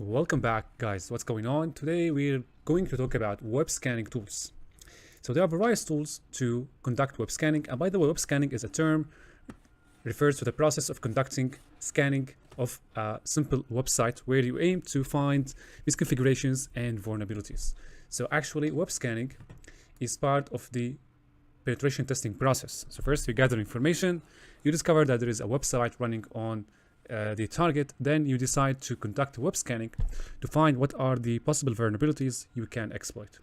Welcome back, guys. What's going on? Today we're going to talk about web scanning tools. So there are various tools to conduct web scanning, and by the way, web scanning is a term refers to the process of conducting scanning of a simple website where you aim to find misconfigurations and vulnerabilities. So actually, web scanning is part of the penetration testing process. So first you gather information, you discover that there is a website running on the target, then you decide to conduct web scanning to find what are the possible vulnerabilities you can exploit.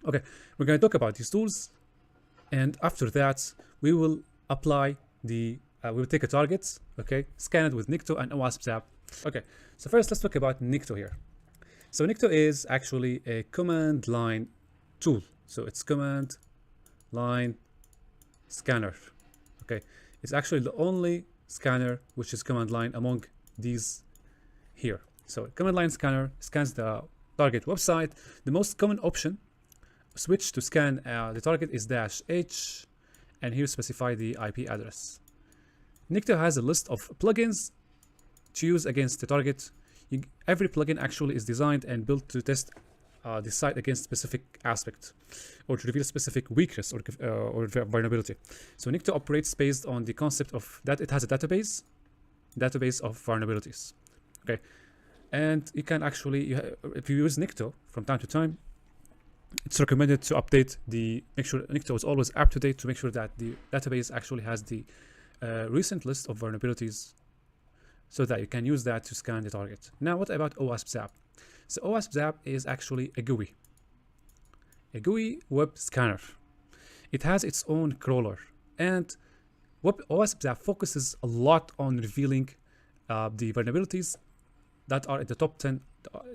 Okay, we're going to talk about these tools, and after that we will apply the we will take a target, okay, scan it with Nikto and OWASP ZAP. Okay, so first let's talk about Nikto here. So Nikto is actually a command line tool. So it's command line scanner. Okay, it's actually the only scanner which is command line among these here. So command line scanner scans the target website. The most common option switch to scan the target is -h, and here specify the IP address. Nikto has a list of plugins to use against the target. Every plugin actually is designed and built to test the site against specific aspect or to reveal specific weakness or vulnerability. So Nikto operates based on the concept of that it has a database of vulnerabilities. Okay, and you can actually, if you use Nikto from time to time, it's recommended to update make sure Nikto is always up to date to make sure that the database actually has the recent list of vulnerabilities so that you can use that to scan the target. Now, what about OWASP ZAP? So OWASP ZAP is actually a GUI web scanner. It has its own crawler, and OWASP ZAP focuses a lot on revealing the vulnerabilities that are in the top 10,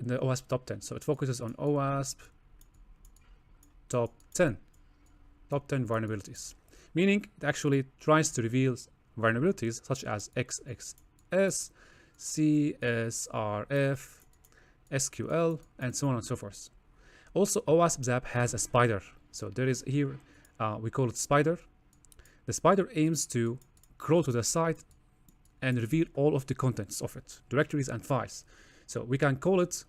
in the OWASP top 10. So it focuses on OWASP top 10 vulnerabilities, meaning it actually tries to reveal vulnerabilities such as XXS, CSRF, SQL, and so on and so forth. Also, OWASP ZAP has a spider. So there is here, we call it spider. The spider aims to crawl to the site and reveal all of the contents of it, directories and files. So we can call it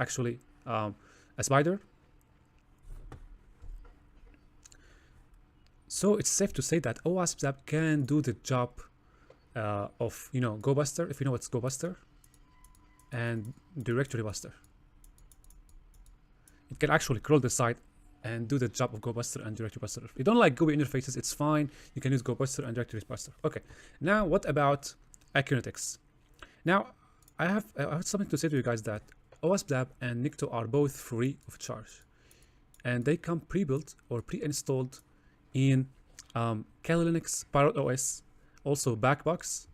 actually a spider. So it's safe to say that OWASP ZAP can do the job of, GoBuster, if you know what's GoBuster, and Directory Buster. It can actually crawl the site and do the job of GoBuster and Directory Buster. If you don't like GUI interfaces, it's fine. You can use GoBuster and Directory Buster. Okay, now what about Akunetix? Now, I have something to say to you guys that OWASP ZAP and Nikto are both free of charge, and they come pre-built or pre-installed in Kali Linux, Parrot OS, also Backbox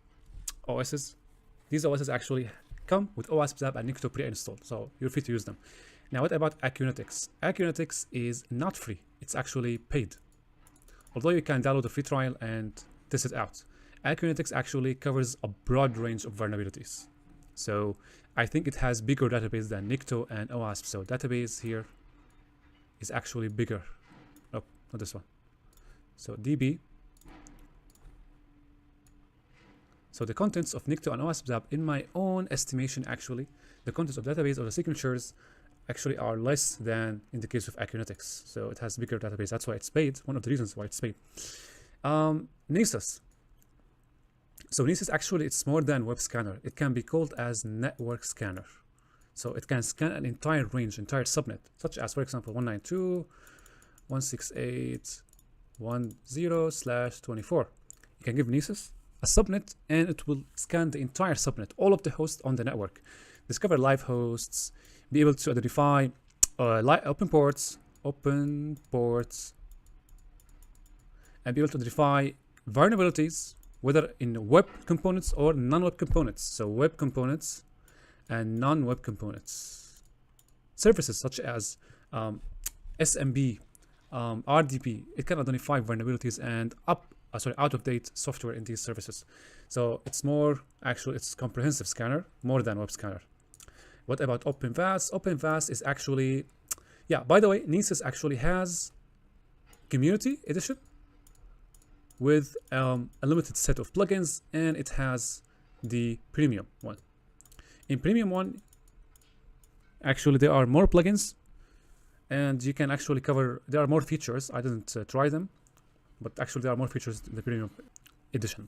OSs. These OSs actually come with OWASP ZAP and Nikto pre-installed, so you're free to use them. Now, what about Akunetix? Akunetix is not free. It's actually paid. Although you can download a free trial and test it out. Akunetix actually covers a broad range of vulnerabilities. So I think it has bigger database than Nikto and OWASP. So database here is actually bigger. Oh, not this one. So DB. So the contents of Nikto and OWASP ZAP, in my own estimation, actually, the contents of database or the signatures actually are less than in the case of Akunetix. So it has bigger database. That's why it's paid. One of the reasons why it's paid. Nessus. So Nessus actually, it's more than web scanner. It can be called as network scanner. So it can scan an entire range, entire subnet, such as, for example, 192.168.10/24. You can give Nessus a subnet and it will scan the entire subnet, all of the hosts on the network, discover live hosts, be able to identify open ports, and be able to identify vulnerabilities, whether in web components or non-web components. So web components and non-web components. Services such as SMB, RDP, it can identify vulnerabilities and out-of-date software in these services. So it's more, actually, it's comprehensive scanner, more than web scanner. What about OpenVas? OpenVas is actually, yeah, by the way, Nessus actually has Community Edition with a limited set of plugins, and it has the premium one. In premium one, Actually, there are more plugins, and you can actually cover, there are more features. I didn't try them, but actually there are more features in the premium edition.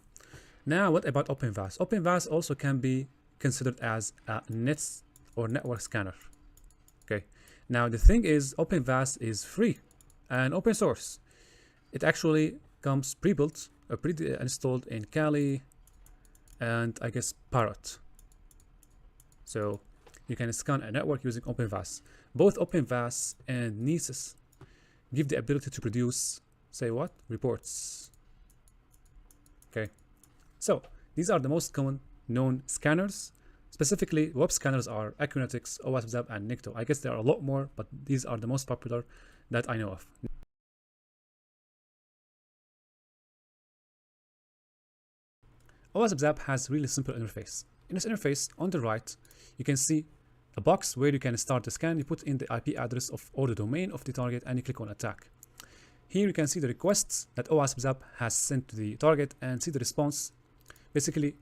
Now, what about OpenVas? OpenVas also can be considered as a nets or network scanner. Okay. Now, the thing is, OpenVas is free and open source. It actually comes pre-built or pre-installed in Kali and I guess Parrot. So you can scan a network using OpenVas. Both OpenVas and Nessus give the ability to produce, say what? Reports. Okay. So these are the most common known scanners. Specifically, web scanners are Acunetics, OWASP ZAP, and Nikto. I guess there are a lot more, but these are the most popular that I know of. OWASP ZAP has really simple interface. In this interface, on the right, you can see a box where you can start the scan. You put in the IP address of or the domain of the target, and you click on attack. Here you can see the requests that OWASP ZAP has sent to the target and see the response. Basically,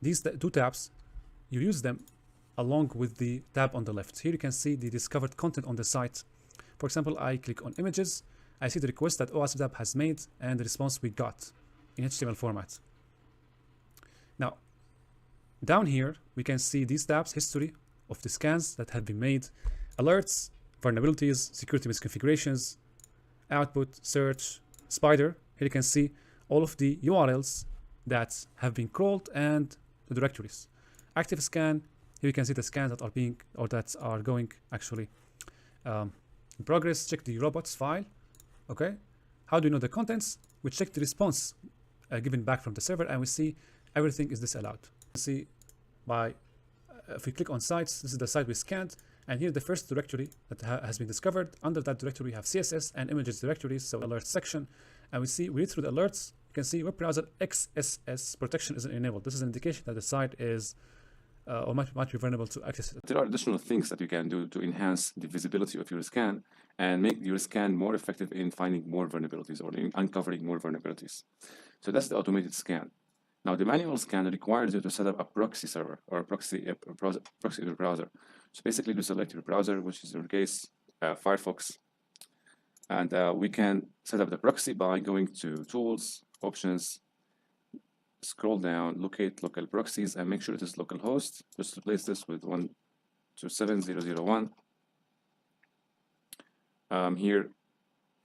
these two tabs, you use them along with the tab on the left. Here you can see the discovered content on the site. For example, I click on images, I see the request that OWASP ZAP has made and the response we got in HTML format. Now, down here, we can see these tabs, history of the scans that have been made, alerts, vulnerabilities, security misconfigurations, output, search, spider. Here you can see all of the URLs that have been crawled and the directories. Active scan, here you can see the scans that are being, or that are going actually in progress. Check the robots file. Okay. How do you know the contents? We check the response given back from the server and we see everything is disallowed. See by, if we click on sites, this is the site we scanned, and here the first directory that has been discovered. Under that directory we have CSS and images directories, so alert section, and we read through the alerts. You can see web browser XSS protection isn't enabled. This is an indication that the site is or might be vulnerable to access it. There are additional things that you can do to enhance the visibility of your scan and make your scan more effective in finding more vulnerabilities or in uncovering more vulnerabilities. So that's the automated scan. Now, the manual scan requires you to set up a proxy server or a proxy in your browser. So basically, you select your browser, which is in your case Firefox, and we can set up the proxy by going to Tools, Options, scroll down, locate local proxies, and make sure it is localhost. Just replace this with 127.0.0.1. Here,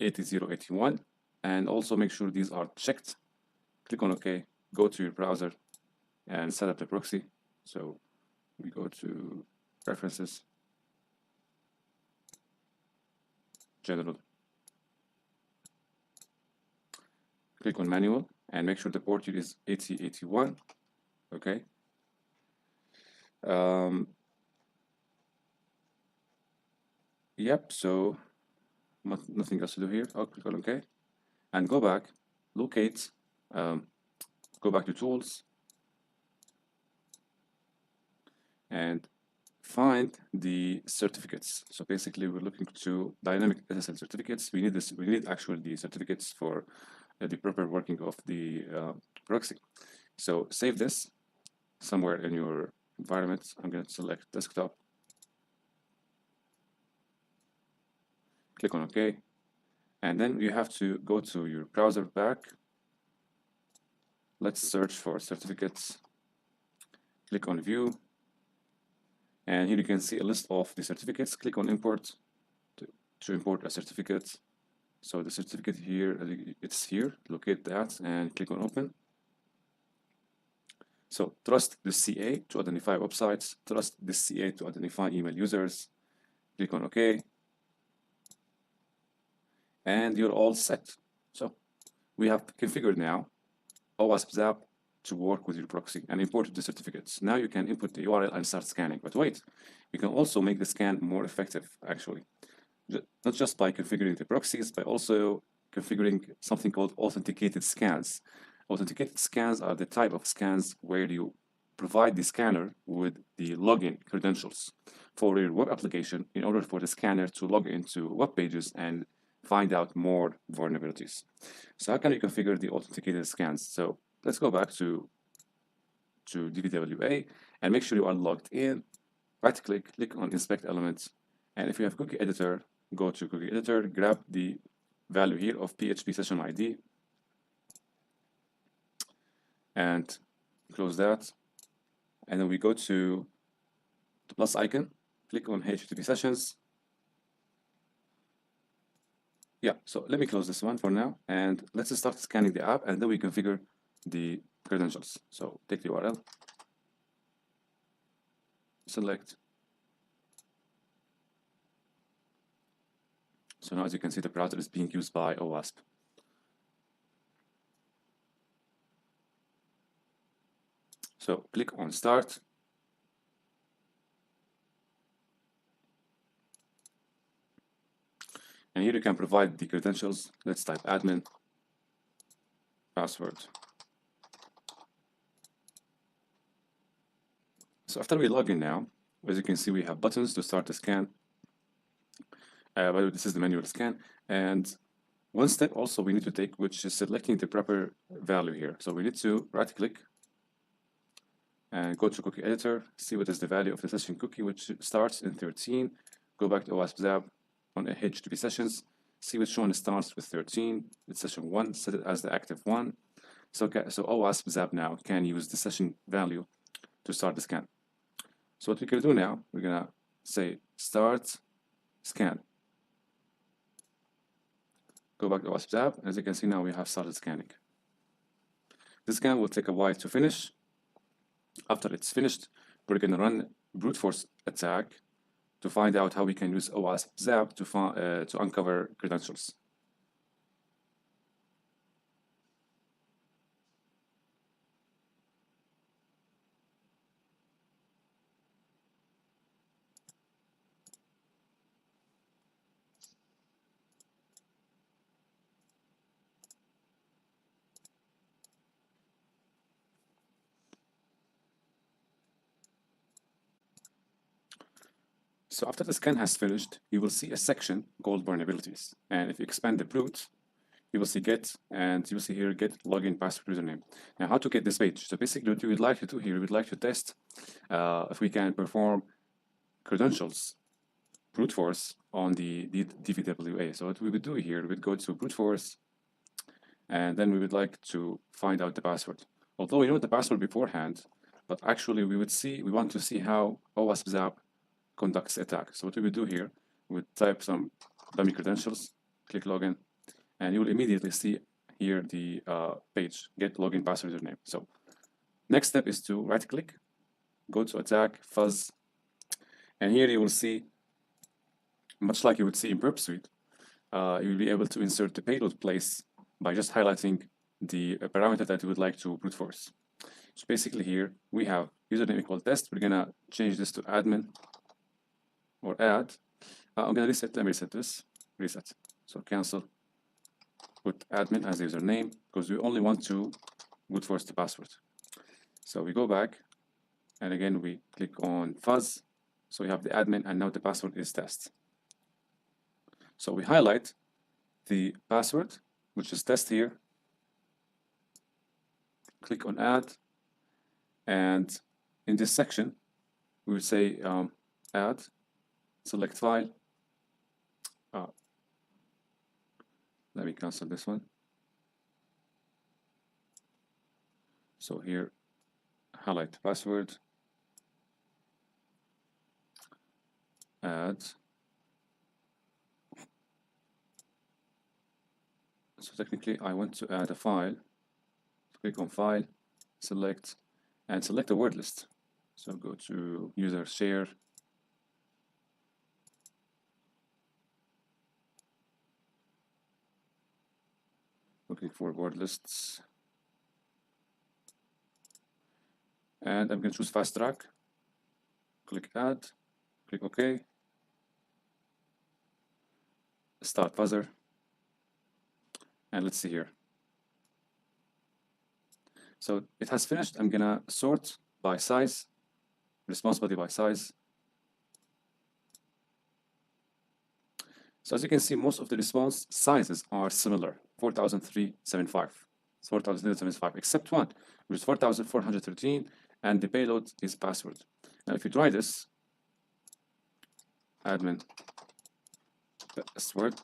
80.0.81, and also make sure these are checked. Click on OK. Go to your browser and set up the proxy. So we go to Preferences, General. Click on Manual and make sure the port here is 8081. Okay. Yep. So nothing else to do here. I'll click on OK and go back. Locate. Go back to Tools and find the certificates. So basically, we're looking to dynamic SSL certificates. We need this. We need actually the certificates for the proper working of the proxy. So save this somewhere in your environment. I'm going to select desktop. Click on OK, and then you have to go to your browser back. Let's search for certificates. Click on View, and here you can see a list of the certificates. Click on Import to import a certificate. So the certificate here, it's here. Locate that and click on Open. So trust the CA to identify websites. Trust the CA to identify email users. Click on OK, and you're all set. So we have configured now OWASP ZAP to work with your proxy and import the certificates. Now you can input the URL and start scanning. But wait, you can also make the scan more effective, actually. Not just by configuring the proxies, but also configuring something called authenticated scans. Authenticated scans are the type of scans where you provide the scanner with the login credentials for your web application in order for the scanner to log into web pages and find out more vulnerabilities. So how can you configure the authenticated scans? So let's go back to DVWA and make sure you are logged in. right click, click on inspect elements, and if you have cookie editor, go to cookie editor, grab the value here of PHP session ID, and close that. And then we go to the plus icon, click on HTTP sessions. Yeah, so let me close this one for now, and let's start scanning the app, and then we configure the credentials. So take the URL, select. So now, as you can see, the browser is being used by OWASP. So click on Start. And here you can provide the credentials. Let's type admin, password. So after we log in now, as you can see, we have buttons to start the scan. By the way, this is the manual scan. And one step also we need to take, which is selecting the proper value here. So we need to right click and go to cookie editor, see what is the value of the session cookie, which starts in 13. Go back to OWASP ZAP on HTTP sessions, see which one starts with 13. It's session 1, set it as the active one. So OWASP ZAP now can use the session value to start the scan. So what we can do now, we're gonna say start scan. Go back to OWASP ZAP. As you can see now, we have started scanning. This scan will take a while to finish. After it's finished, we're gonna run brute force attack to find out how we can use OWASP ZAP to uncover credentials. So after the scan has finished, you will see a section called vulnerabilities. And if you expand the brute, you will see get, and you will see here get login password username. Now, how to get this page? So basically what we would like to do here, we'd like to test if we can perform credentials brute force on the DVWA. So what we would do here, we'd go to brute force, and then we would like to find out the password. Although we know the password beforehand, but actually we want to see how OWASP ZAP conducts attack. So what we would do here, we would type some dummy credentials, click login, and you will immediately see here the page, get login password username. So next step is to right click, go to attack, fuzz, and here you will see, much like you would see in Burp Suite, you will be able to insert the payload place by just highlighting the parameter that you would like to brute force. So basically here we have username equal test. We're gonna change this to admin or add. I'm gonna reset. Let me reset this. Reset. So cancel. Put admin as the username because we only want to brute force the password. So we go back, and again we click on fuzz. So we have the admin, and now the password is test. So we highlight the password, which is test here. Click on add, and in this section, we would say add, select file. Let me cancel this one. So here, highlight password, add. So technically, I want to add a file. Click on file, select, and select a word list. So go to user share. Looking for word lists. And I'm going to choose fast track. Click add, click OK. Start fuzzer. And let's see here. So it has finished. I'm gonna sort by size, responsibility by size. So as you can see, most of the response sizes are similar, 4,375, 4,375, except one, which is 4,413, and the payload is password. Now, if you try this, admin password.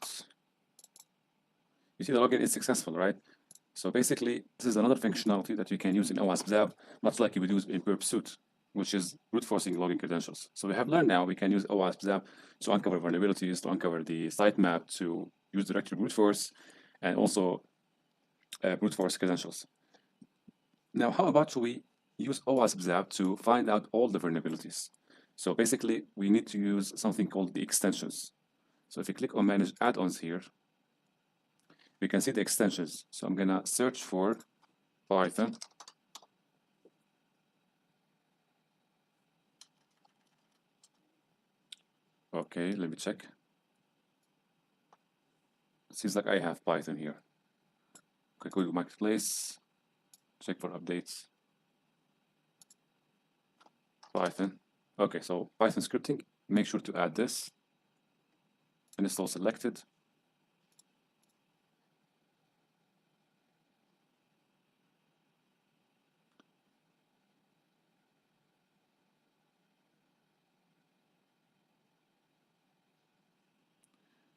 You see the login is successful, right? So basically, this is another functionality that you can use in OWASP ZAP, much like you would use in Perp Suite, which is brute forcing login credentials. So we have learned now we can use OWASP ZAP to uncover vulnerabilities, to uncover the sitemap, to use directory brute force, and also brute force credentials. Now, how about we use OWASP ZAP to find out all the vulnerabilities? So basically, we need to use something called the extensions. So if you click on Manage Add-ons here, we can see the extensions. So I'm gonna search for Python. Okay, let me check. It seems like I have Python here. Okay, go to Marketplace, check for updates. Python. Okay, so Python scripting, make sure to add this. Install selected.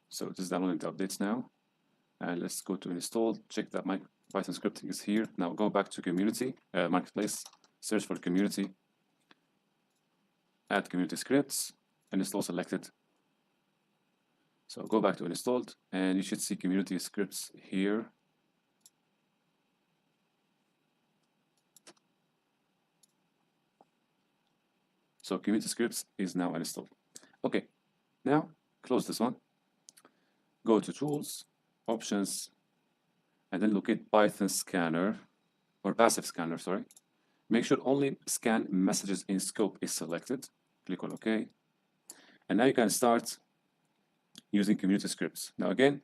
So this is downloading the updates now. And let's go to install, check that my Python scripting is here. Now go back to community, Marketplace, search for community, add community scripts, and install selected. So go back to installed, and you should see community scripts here. So community scripts is now installed. Okay, now close this one. Go to tools, options, and then locate Python scanner or passive scanner, sorry. Make sure only scan messages in scope is selected. Click on OK. And now you can start using community scripts. Now again,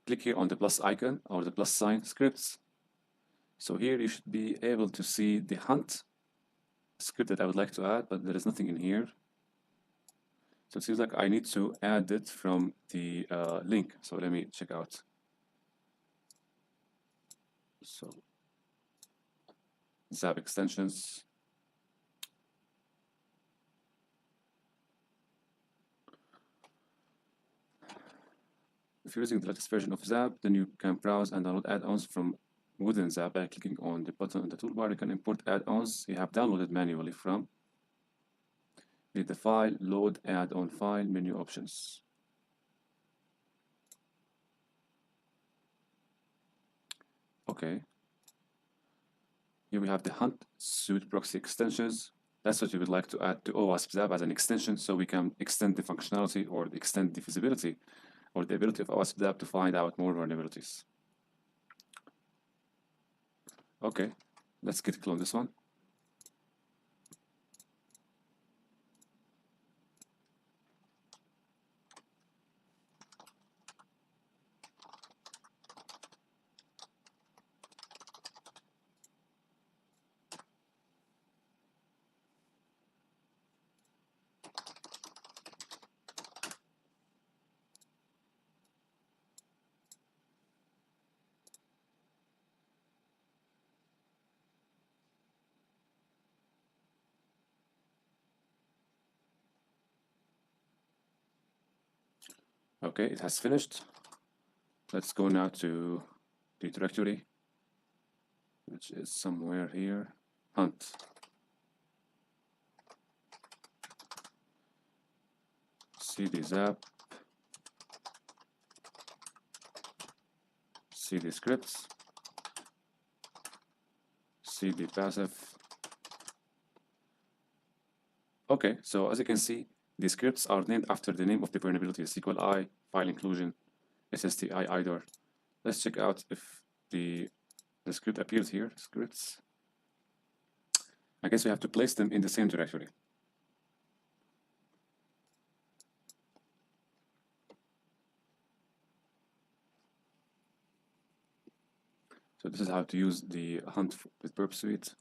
click here on the plus icon or the plus sign scripts. So here you should be able to see the hunt script that I would like to add, but there is nothing in here. So it seems like I need to add it from the link. So let me check out. So ZAP extensions. If you're using the latest version of ZAP, then you can browse and download add-ons from within ZAP by clicking on the button on the toolbar. You can import add-ons you have downloaded manually from. Read the file, load add-on file, menu options. Okay. Here we have the hunt suite proxy extensions. That's what you would like to add to OWASP ZAP as an extension, so we can extend the functionality or extend the visibility or the ability of OWASP ZAP to find out more vulnerabilities. Okay, let's get clone this one. Okay, it has finished. Let's go now to the directory, which is somewhere here. Hunt. cd zap. cd scripts. cd passive. Okay, so as you can see, the scripts are named after the name of the vulnerability: SQLi, file inclusion, SSTI IDOR. Let's check out if the script appears here. Scripts. I guess we have to place them in the same directory. So this is how to use the hunt with Perp Suite.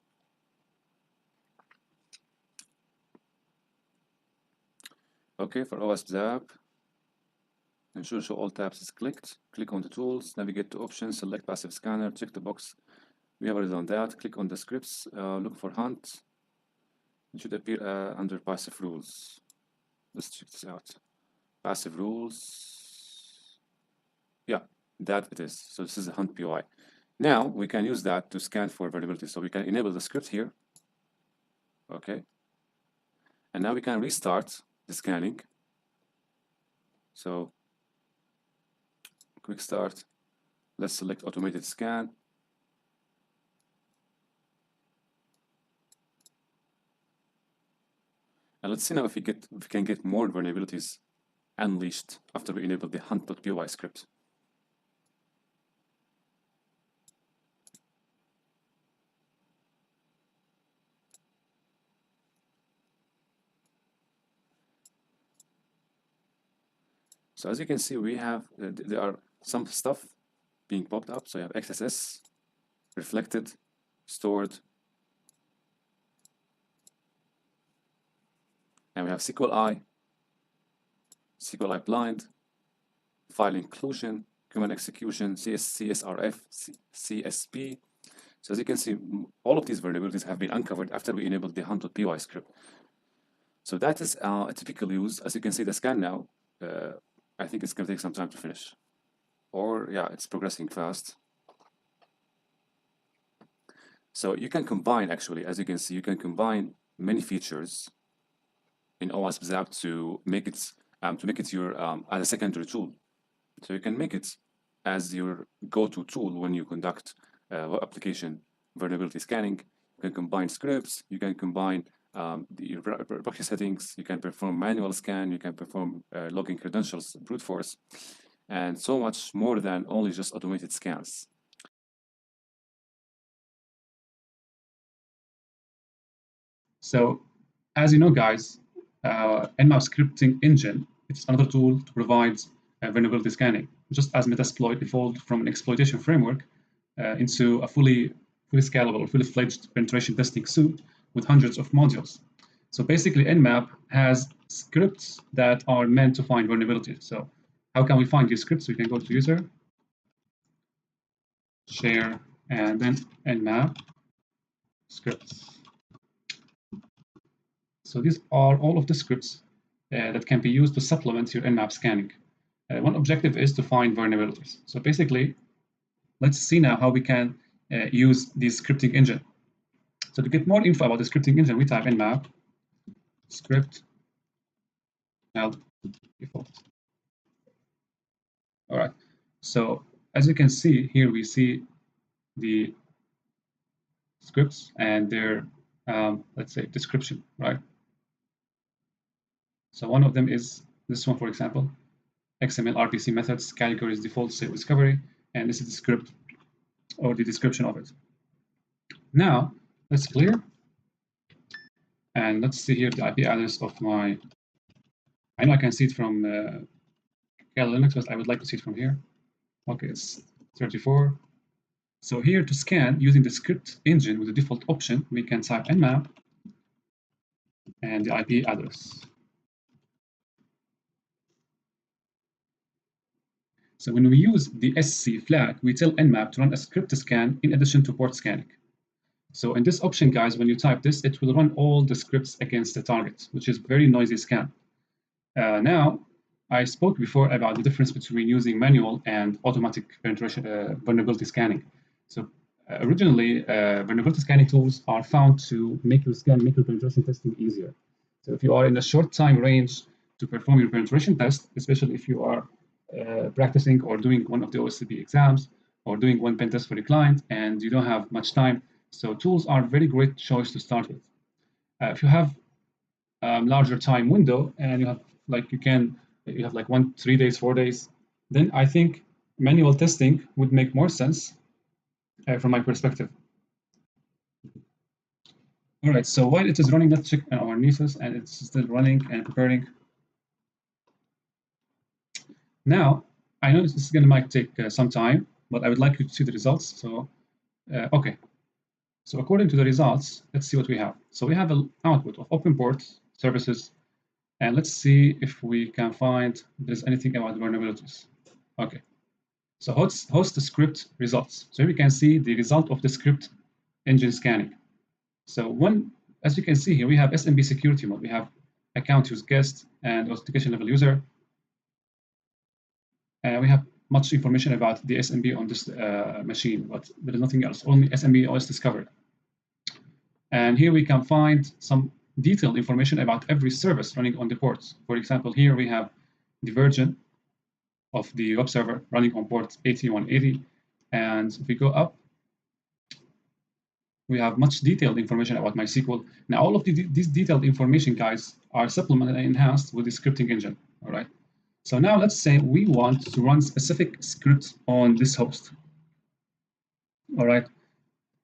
Okay, for OWASP ZAP, ensure show all tabs is clicked. Click on the tools, navigate to options, select passive scanner, check the box. We have already done that. Click on the scripts, look for hunt. It should appear under passive rules. Let's check this out. Passive rules. Yeah, that it is. So this is a hunt POI. Now we can use that to scan for vulnerabilities. So we can enable the script here. Okay. And now we can restart the scanning. So quick start. Let's select automated scan. And let's see now if we can get more vulnerabilities unleashed after we enable the hunt.py script. So as you can see, we have there are some stuff being popped up. So you have XSS, reflected, stored, and we have SQLi, SQLi blind, file inclusion, command execution, CSRF, CSP. So as you can see, all of these vulnerabilities have been uncovered after we enabled the hunt.py script. So that is a typical use. As you can see, the scan now, I think it's going to take some time to finish. Or yeah, it's progressing fast. So you can combine, actually, as you can see, you can combine many features in OWASP ZAP to make it your as a secondary tool. So you can make it as your go-to tool when you conduct web application vulnerability scanning. You can combine scripts. You can combine your proxy settings. You can perform manual scan. You can perform logging credentials, brute force, and so much more than only just automated scans. So, as you know, guys, Nmap scripting engine, it's another tool to provide vulnerability scanning, just as Metasploit evolved from an exploitation framework into a fully scalable, fully fledged penetration testing suite with hundreds of modules. So basically, Nmap has scripts that are meant to find vulnerabilities. So how can we find these scripts? We can go to user, share, and then Nmap scripts. So these are all of the scripts that can be used to supplement your Nmap scanning. One objective is to find vulnerabilities. So basically, let's see now how we can use this scripting engine. So to get more info about the scripting engine, we type Nmap script help default. All right. So as you can see here, we see the scripts and their let's say description, right? So one of them is this one, for example, XML RPC methods, categories, default, save discovery, and this is the script or the description of it. Now let's clear, and let's see here the IP address of my. I know I can see it from Kali Linux, but I would like to see it from here. Okay, it's 34. So here to scan using the script engine with the default option, we can type nmap and the IP address. So when we use the SC flag, we tell Nmap to run a script scan in addition to port scanning. So in this option, guys, when you type this, it will run all the scripts against the target, which is very noisy scan. Now, I spoke before about the difference between using manual and automatic penetration vulnerability scanning. So originally, vulnerability scanning tools are found to make your penetration testing easier. So if you are in a short time range to perform your penetration test, especially if you are practicing or doing one of the OWASP exams or doing one pen test for a client and you don't have much time, so tools are a very great choice to start with. If you have larger time window and you have like 3 days, 4 days, then I think manual testing would make more sense from my perspective. All right, so while it is running, let's check our Nessus, and it's still running and preparing. Now, I know this is going to might take some time, but I would like you to see the results. So, okay. So according to the results, let's see what we have. So we have an output of open port services, and let's see if we can find there's anything about vulnerabilities. Okay. So host the script results. So here we can see the result of the script engine scanning. So one as you can see here, we have SMB security mode. We have account use guest and authentication level user. We have much information about the SMB on this machine, but there is nothing else, only SMB OS discovered. And here we can find some detailed information about every service running on the ports. For example, here we have the version of the web server running on port 8180. And if we go up, we have much detailed information about MySQL. Now, all of this detailed information, guys, are supplemented and enhanced with the scripting engine, all right? So now let's say we want to run specific scripts on this host, all right?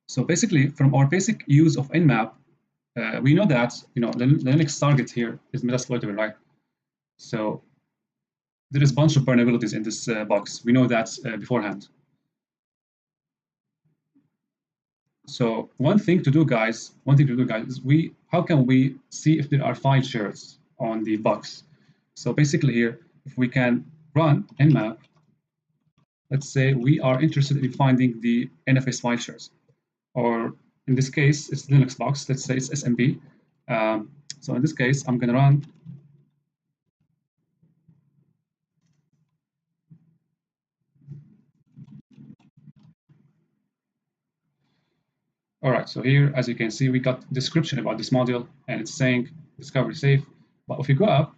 So basically, from our basic use of Nmap, we know that the Linux target here is Metasploitable, right? So there is a bunch of vulnerabilities in this box. We know that beforehand. So one thing to do, guys, is how can we see if there are file shares on the box? So basically here, if we can run Nmap, let's say we are interested in finding the NFS file shares, or in this case, it's Linux box. Let's say it's SMB. So in this case, I'm going to run all right, so here, as you can see, we got description about this module, and it's saying discovery safe. But if you go up,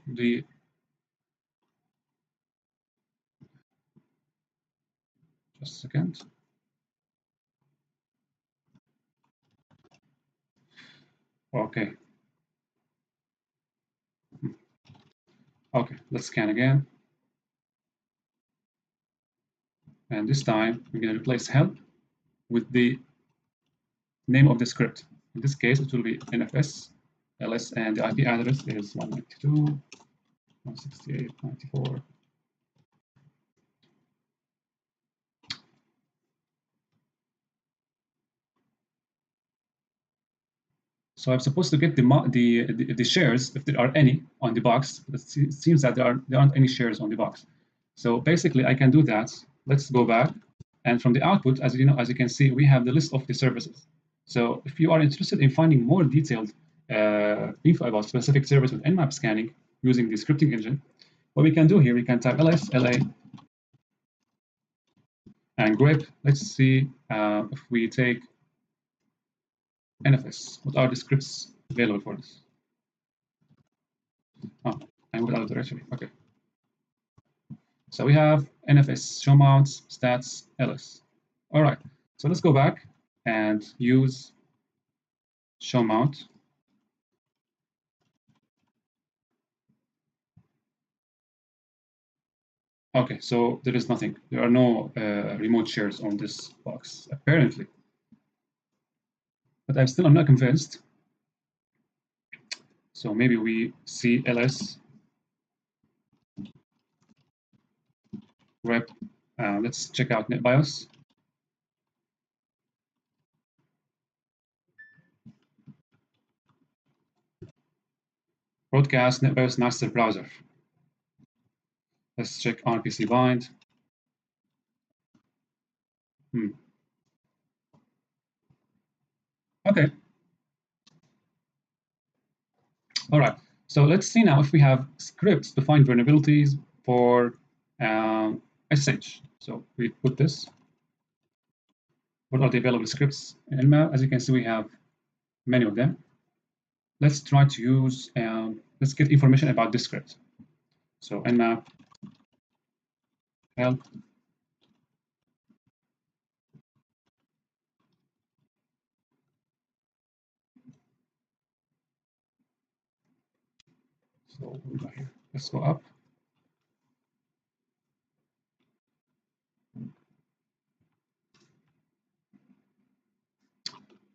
just a second. Okay. Okay, let's scan again. And this time, we're going to replace help with the name of the script. In this case, it will be NFS ls, and the IP address is 192.168.94. So I'm supposed to get the shares, if there are any, on the box. It seems that there aren't any shares on the box. So basically, I can do that. Let's go back, and from the output, as you can see, we have the list of the services. So if you are interested in finding more detailed info about specific service with Nmap scanning using the scripting engine, what we can do here, we can type ls la and grep. Let's see if we take NFS. What are the scripts available for this? Oh, I moved out of directory. Okay. So we have NFS, show mounts, stats, ls. All right. So let's go back and use show mount. Okay, so there is nothing. There are no remote shares on this box, apparently. But I'm not convinced. So maybe we see ls rep. Let's check out NetBIOS. Broadcast NetBIOS master browser. Let's check on PC bind. Okay. All right. So let's see now if we have scripts to find vulnerabilities for SSH. So we put this. What are the available scripts in Nmap? As you can see, we have many of them. Let's try to use, let's get information about this script. So Nmap help. So we got here. Let's go up.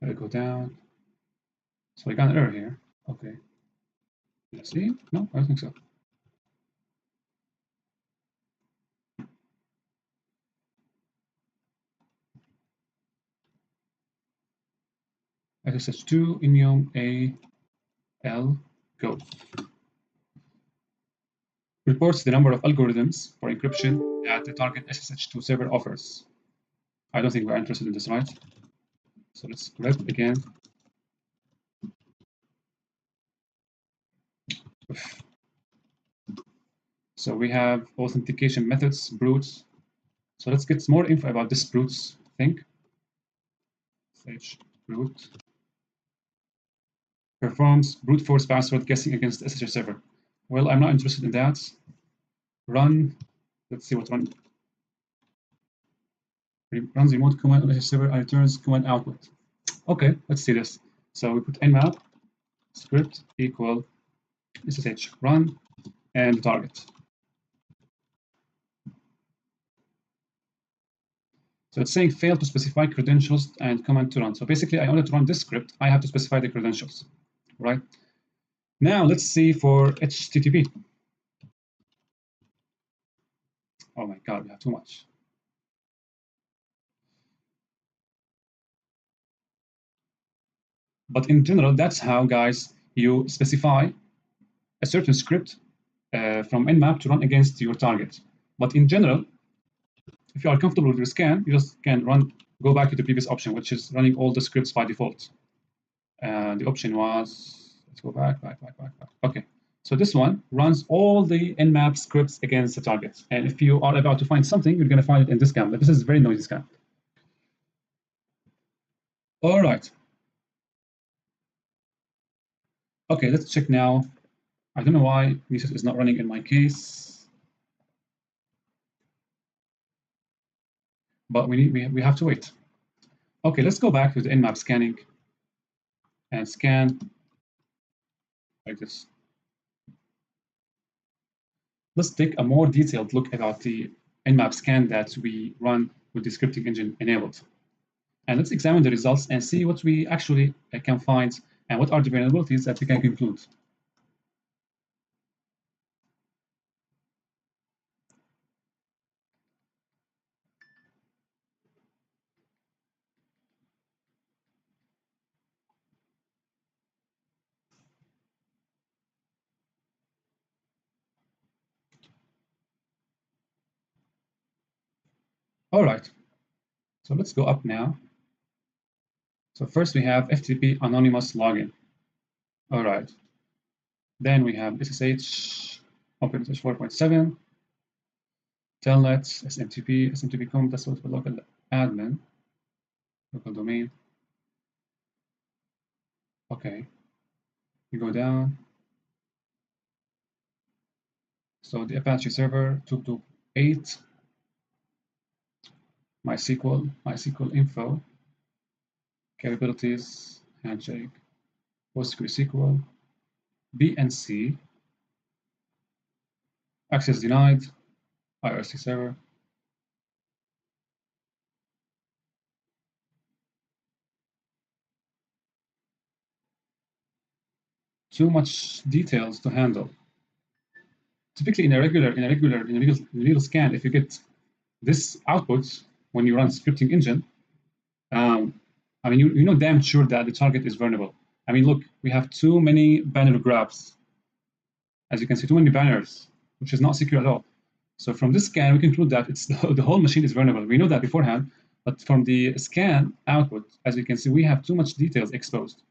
Let it go down. So we got an error here. Okay. Let's see. No, I don't think so. SSH2 Inium A L go. Reports the number of algorithms for encryption that the target SSH2 server offers. I don't think we're interested in this, right? So let's grep again. So we have authentication methods, brutes. So let's get more info about this brutes thing. Brute performs brute force password guessing against the SSH server. Well, I'm not interested in that. Run, let's see what run. Runs remote command on SSH server and returns command output. Okay, let's see this. So we put nmap script equal SSH run and target. So it's saying fail to specify credentials and command to run. So basically, in order to run this script, I have to specify the credentials, right? Now let's see for HTTP. Oh my God, we have too much. But in general, that's how, guys, you specify a certain script from Nmap to run against your target. But in general, if you are comfortable with your scan, you just can go back to the previous option, which is running all the scripts by default. The option was, let's go back. Okay, so this one runs all the Nmap scripts against the target. And if you are about to find something, you're going to find it in this scan. But this is a very noisy scan. All right. Okay, let's check now. I don't know why Nessus is not running in my case, but we have to wait. Okay, let's go back to the Nmap scanning and scan like this. Let's take a more detailed look about the Nmap scan that we run with the scripting engine enabled. And let's examine the results and see what we actually can find and what are the vulnerabilities that we can conclude. All right, so let's go up now. So first we have FTP anonymous login. All right. Then we have SSH, OpenSSH 4.7, telnet, SMTP, that's what for local admin, local domain. Okay, you go down. So the Apache server 228, MySQL info, capabilities, handshake, PostgreSQL, BNC, access denied, IRC server. Too much details to handle. Typically in a legal scan, if you get this output when you run scripting engine, I mean, you know damn sure that the target is vulnerable. I mean, look, we have too many banner grabs. As you can see, too many banners, which is not secure at all. So from this scan, we conclude that it's the whole machine is vulnerable. We know that beforehand, but from the scan output, as you can see, we have too much details exposed.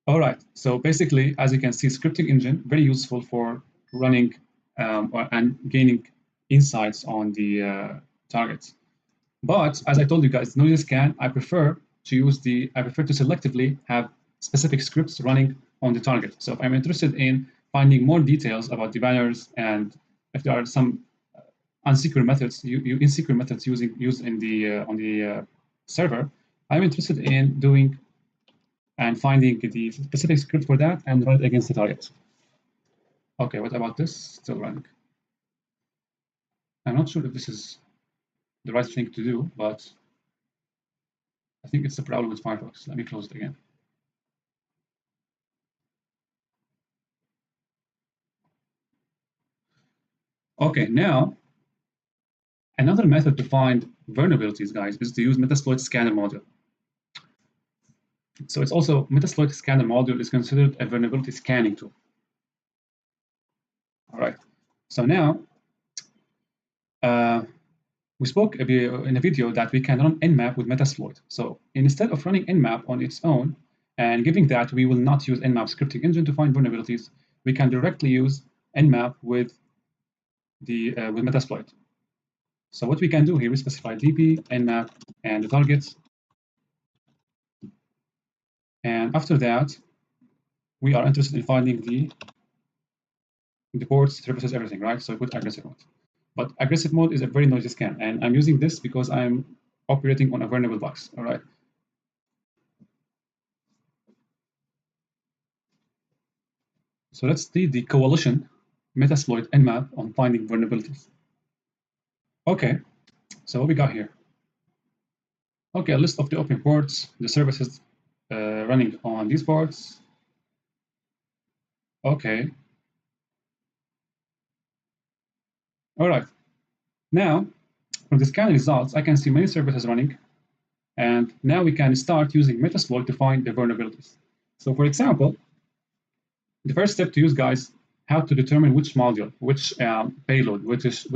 All right, so basically, as you can see, scripting engine, very useful for running and gaining insights on the targets. But as I told you guys, noisy scan, I prefer to selectively have specific scripts running on the target. So if I'm interested in finding more details about the banners and if there are some unsecure methods, insecure methods used in the on the server, I'm interested in doing and finding the specific script for that and run it against the target. Okay, what about this? Still running. I'm not sure if this is the right thing to do, but I think it's a problem with Firefox. Let me close it again. Okay, now another method to find vulnerabilities, guys, is to use Metasploit scanner module. So it's also Metasploit scanner module is considered a vulnerability scanning tool. All right. So now we spoke in a video that we can run Nmap with Metasploit. So instead of running Nmap on its own and giving that we will not use Nmap scripting engine to find vulnerabilities, we can directly use Nmap with Metasploit. So what we can do here, we specify DB, Nmap, and the target. And after that, we are interested in finding the ports, services, everything, right? So we put aggressive mode. But aggressive mode is a very noisy scan, and I'm using this because I'm operating on a vulnerable box, all right? So let's see the coalition Metasploit Nmap on finding vulnerabilities. Okay, so what we got here? Okay, a list of the open ports, the services running on these ports. Okay. All right. Now, from the scan results, I can see many services running. And now we can start using Metasploit to find the vulnerabilities. So for example, the first step to use, guys, how to determine which module, which payload, which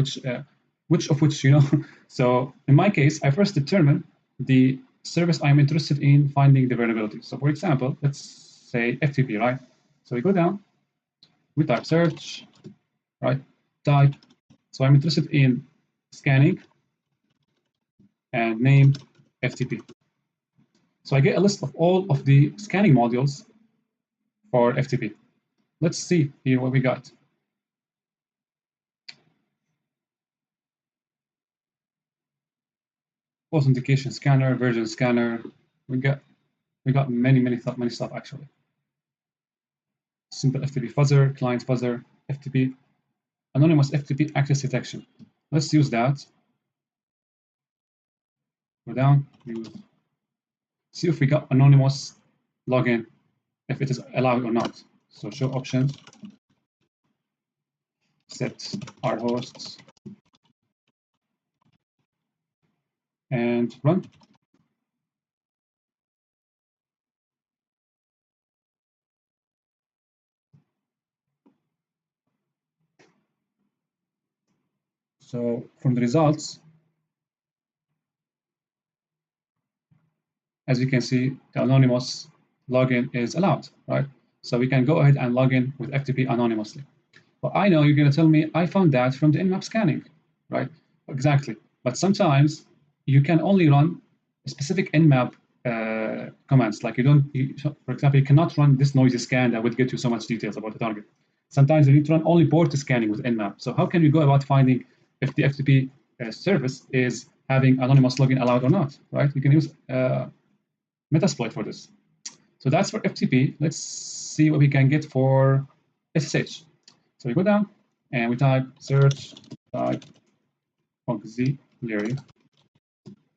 of which, you know. So in my case, I first determine the service I'm interested in finding the vulnerability. So for example, let's say FTP, right? So we go down, we type search, right? Type. So I'm interested in scanning and name FTP. So I get a list of all of the scanning modules for FTP. Let's see here what we got. Authentication scanner, version scanner. We got many stuff actually. Simple FTP fuzzer, client fuzzer, FTP, anonymous FTP access detection. Let's use that. Go down, use. See if we got anonymous login, if it is allowed or not. So show options, set our hosts, and run. So from the results, as you can see, the anonymous login is allowed, right? So we can go ahead and log in with FTP anonymously. But I know you're going to tell me I found that from the Nmap scanning, right? Exactly. But sometimes you can only run specific Nmap commands. Like for example, you cannot run this noisy scan that would get you so much details about the target. Sometimes you need to run only port scanning with Nmap. So how can you go about finding if the FTP service is having anonymous login allowed or not, right? You can use Metasploit for this. So that's for FTP. Let's see what we can get for SSH. So we go down and we type search, type auxiliary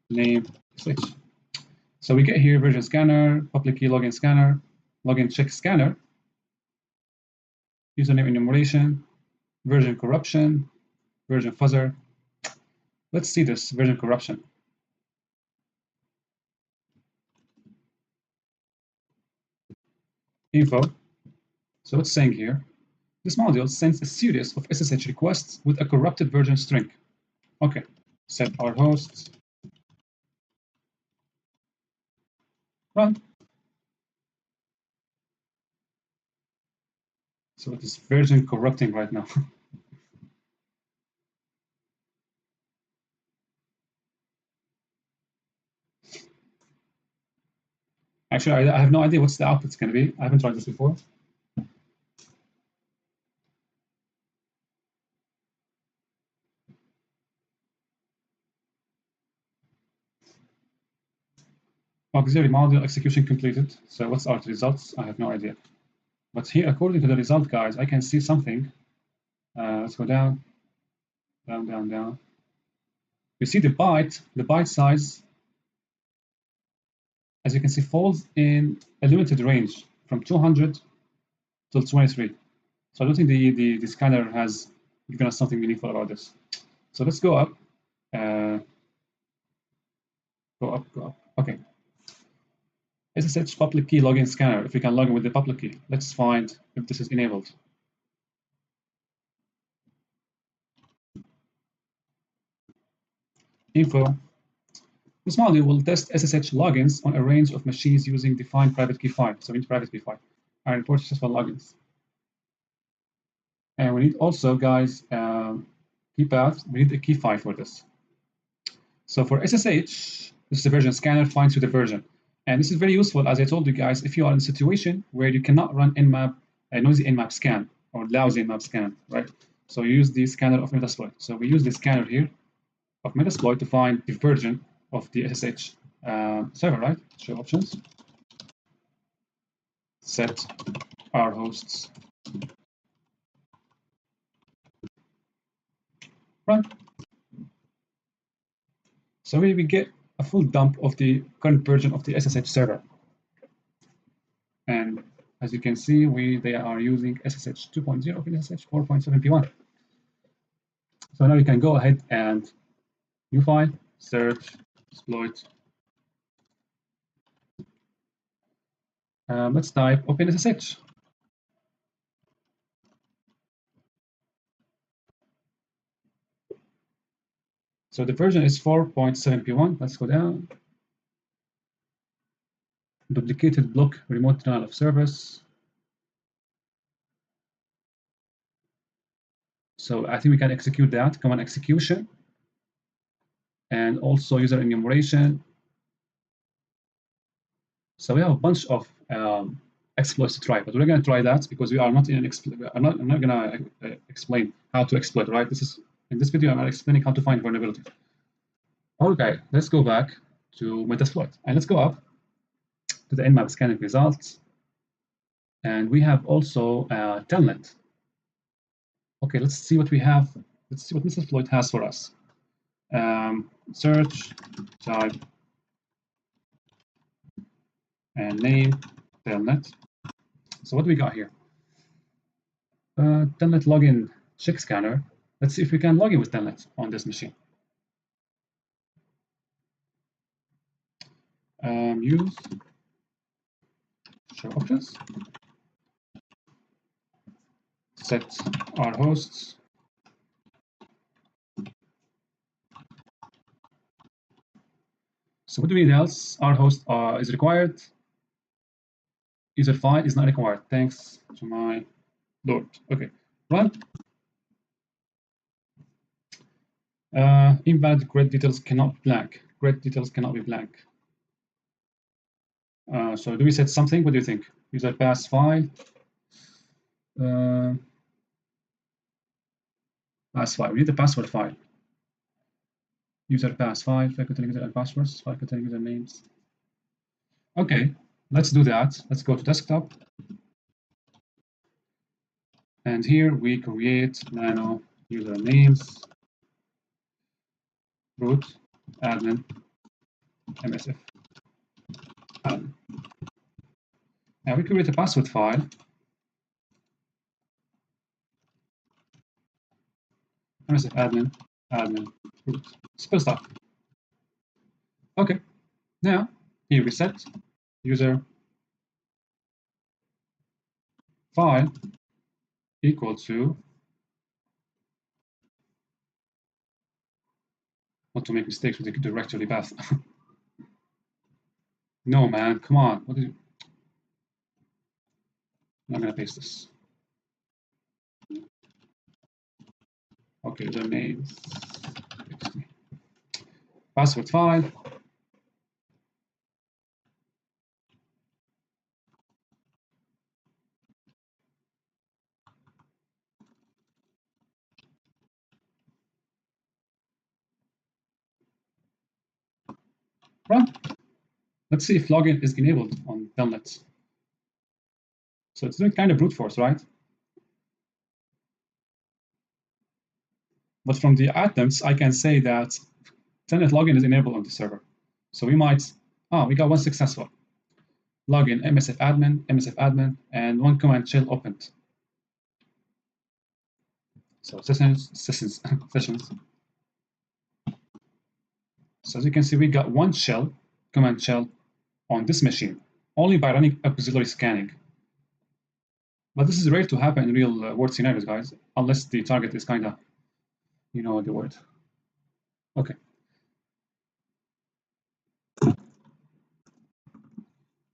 name SSH. So we get here version scanner, public key login scanner, login check scanner, username enumeration, version corruption, version fuzzer. Let's see this version corruption. Info. So it's saying here, this module sends a series of SSH requests with a corrupted version string. Okay, set our hosts, run. So it is version corrupting right now. Actually, I have no idea what's the output's going to be. I haven't tried this before. Auxiliary module execution completed. So what's our results? I have no idea. But here, according to the result, guys, I can see something. Let's go down, down, down, down. You see the byte size, as you can see, falls in a limited range from 200 till 23. So I don't think the scanner has given us something meaningful about this. So let's go up. Go up. Okay. SSH public key login scanner. If we can log in with the public key, let's find if this is enabled. Info. This module will test SSH logins on a range of machines using defined private key file. So in private key file, and report successful logins. And we need also, guys, key path. We need a key file for this. So for SSH, this is the version scanner finds you the version. And this is very useful, as I told you guys, if you are in a situation where you cannot run Nmap, a noisy Nmap scan or lousy Nmap scan, right? So you use the scanner of Metasploit. So we use the scanner here of Metasploit to find the version of the SSH server, right? Show options. Set our hosts. Run. So we get a full dump of the current version of the SSH server. And as you can see, they are using SSH 2.0 and SSH 4.7p1. So now you can go ahead and new file, search, exploit. Let's type OpenSSH. So the version is 4.7p1. Let's go down. Duplicated block remote denial of service. So I think we can execute that, command execution, and also user enumeration. So we have a bunch of exploits to try, but we're going to try that because we are not in an I'm not going to explain how to exploit, right? In this video, I'm explaining how to find vulnerabilities. Okay, let's go back to Metasploit and let's go up to the Nmap scanning results. And we have also telnet. Okay, let's see what we have. Let's see what Metasploit has for us. Search, type, and name, telnet. So what do we got here? Telnet login check scanner. Let's see if we can log in with telnet on this machine. Use show options. Set our hosts. So what do we need else? Our host is required. User file is not required. Thanks to my Lord. Okay, run. Invalid grid details cannot be blank. Grid details cannot be blank. So do we set something? What do you think? User pass file. Pass file. We need the password file. User pass file. File containing user and passwords. File containing user names. Okay, let's do that. Let's go to desktop. And here we create nano user names, root, admin, MSF, admin. And we create a password file. MSF admin, admin, root. Simple stuff. Okay, now here we set user file equal to, not to make mistakes with the directory path. No, man, come on. What did you? I'm not going to paste this. Okay, the names. Password file. Run. Let's see if login is enabled on telnet. So it's doing kind of brute force, right? But from the attempts, I can say that telnet login is enabled on the server. So we might, we got one successful. Login, MSF admin, and one command shell opened. So sessions. So as you can see, we got one shell, command shell, on this machine, only by running auxiliary scanning. But this is rare to happen in real world scenarios, guys, unless the target is kind of, you know the word. Okay.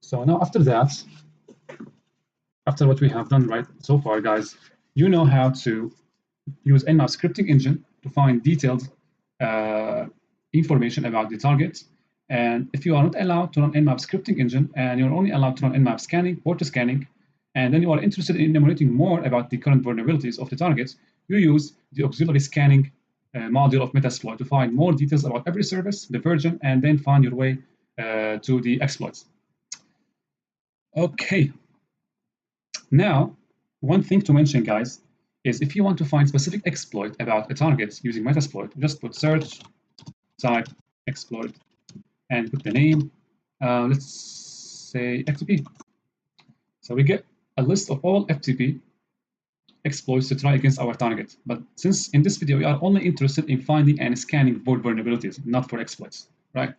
So now after that, after what we have done right so far, guys, you know how to use Nmap scripting engine to find detailed information about the target. And if you are not allowed to run Nmap scripting engine and you're only allowed to run Nmap scanning, port scanning, and then you are interested in enumerating more about the current vulnerabilities of the target, you use the auxiliary scanning module of Metasploit to find more details about every service, the version, and then find your way to the exploits. Okay. Now, one thing to mention, guys, is if you want to find specific exploit about a target using Metasploit, just put search, type exploit, and put the name. Let's say FTP. So we get a list of all FTP exploits to try against our target. But since in this video we are only interested in finding and scanning for vulnerabilities, not for exploits, right?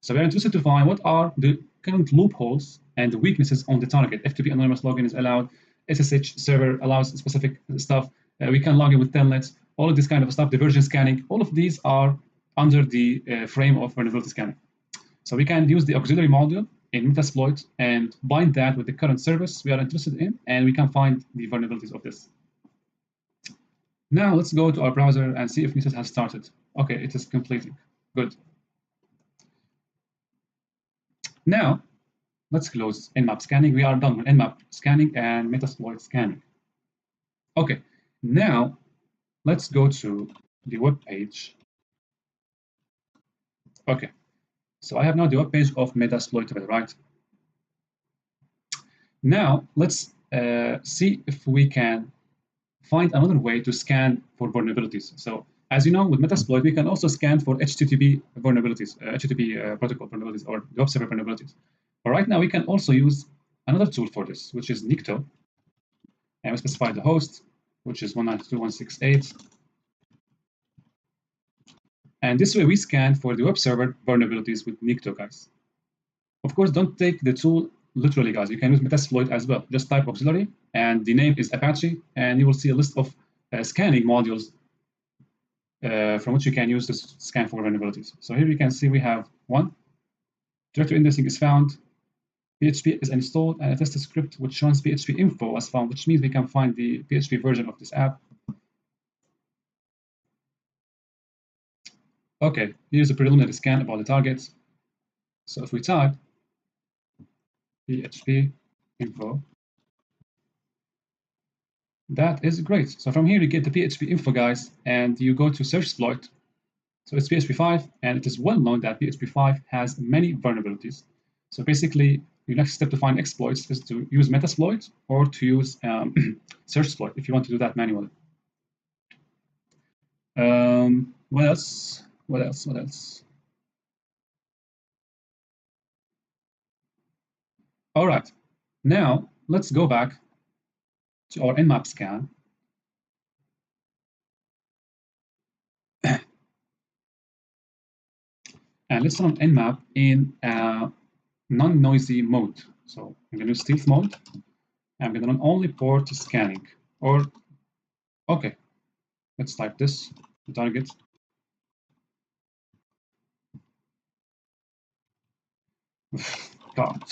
So we're interested to find what are the current loopholes and the weaknesses on the target. FTP anonymous login is allowed. SSH server allows specific stuff. We can log in with telnets. All of this kind of stuff. The version scanning. All of these are under the frame of vulnerability scanning. So we can use the auxiliary module in Metasploit and bind that with the current service we are interested in, and we can find the vulnerabilities of this. Now let's go to our browser and see if Nessus has started. Okay, it is completing. Good. Now, let's close Nmap scanning. We are done with Nmap scanning and Metasploit scanning. Okay, now let's go to the web page. Okay, so I have now the web page of Metasploit, right? Now let's see if we can find another way to scan for vulnerabilities. So as you know, with Metasploit, we can also scan for HTTP vulnerabilities, HTTP protocol vulnerabilities or web server vulnerabilities. But right now, we can also use another tool for this, which is Nikto. And we specify the host, which is 192.168. And this way, we scan for the web server vulnerabilities with Nikto, guys. Of course, don't take the tool literally, guys. You can use Metasploit as well. Just type auxiliary, and the name is Apache, and you will see a list of scanning modules from which you can use to scan for vulnerabilities. So here you can see we have one. Directory indexing is found. PHP is installed, and a test script which runs PHP info was found, which means we can find the PHP version of this app. Okay, here's a preliminary scan about the targets. So if we type PHP info, that is great. So from here you get the PHP info, guys, and you go to search exploit. So it's PHP 5, and it is well known that PHP 5 has many vulnerabilities. So basically, your next step to find exploits is to use Metasploit or to use search exploit if you want to do that manually. What else? What else? What else? All right. Now let's go back to our Nmap scan. And let's run Nmap in non-noisy mode. So I'm going to use stealth mode. I'm going to run only port scanning. Or, okay, let's type this, target. God.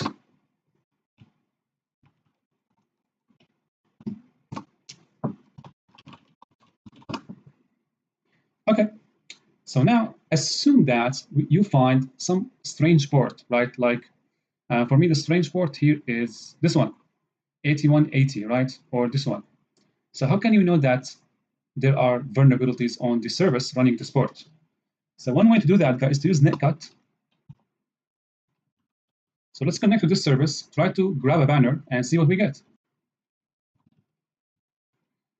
Okay, so now assume that you find some strange port, right? Like for me, the strange port here is this one, 8180, right? Or this one. So how can you know that there are vulnerabilities on the service running this port? So one way to do that, guys, is to use netcut. So let's connect to this service, try to grab a banner, and see what we get.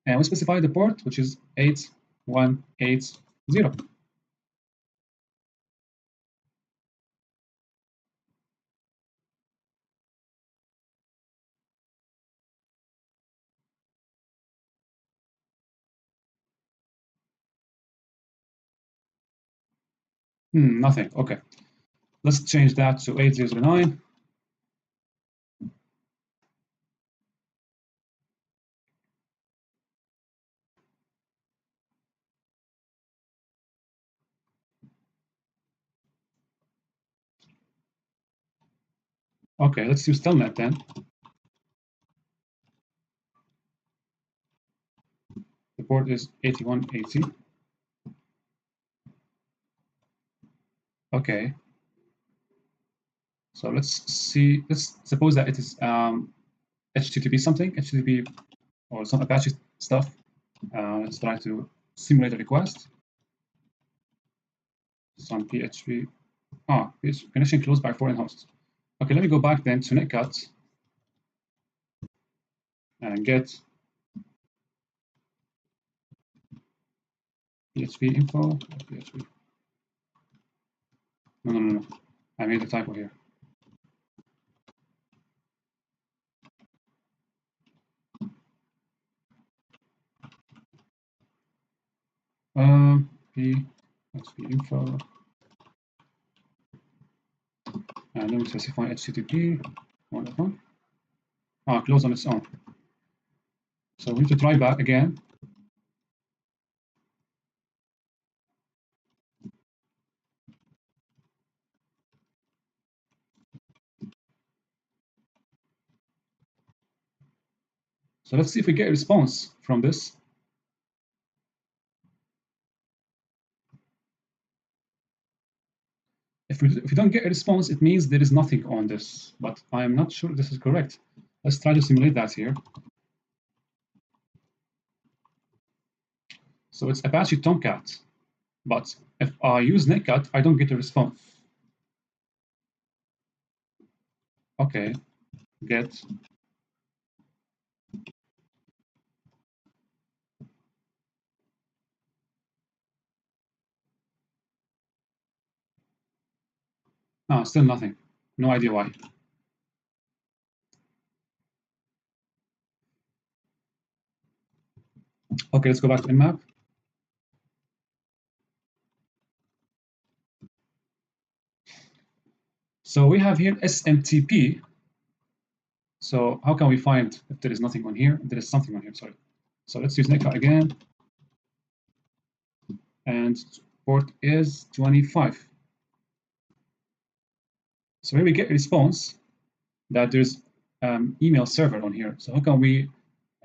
And we specify the port, which is 8180. Nothing. Okay. Let's change that to 8009. Okay, let's use telnet then. The port is 8180. Okay. So let's see. Let's suppose that it is HTTP something, HTTP or some Apache stuff. Let's try to simulate a request. Some PHP. PHP connection closed by foreign hosts. Okay, let me go back then to netcat and get PHP info. PHP. No. I made a typo here. PHP info. And let me specify HTTP. Wonderful. Close on its own. So we need to try back again. So let's see if we get a response from this. If we don't get a response, it means there is nothing on this, but I am not sure this is correct. Let's try to simulate that here. So it's Apache Tomcat, but if I use netcat, I don't get a response. Okay, get. Still nothing. No idea why. Okay, let's go back to Nmap. So we have here SMTP. So how can we find if there is nothing on here? There is something on here, sorry. So let's use netcat again. And port is 25. So here we get a response that there's email server on here. So how can we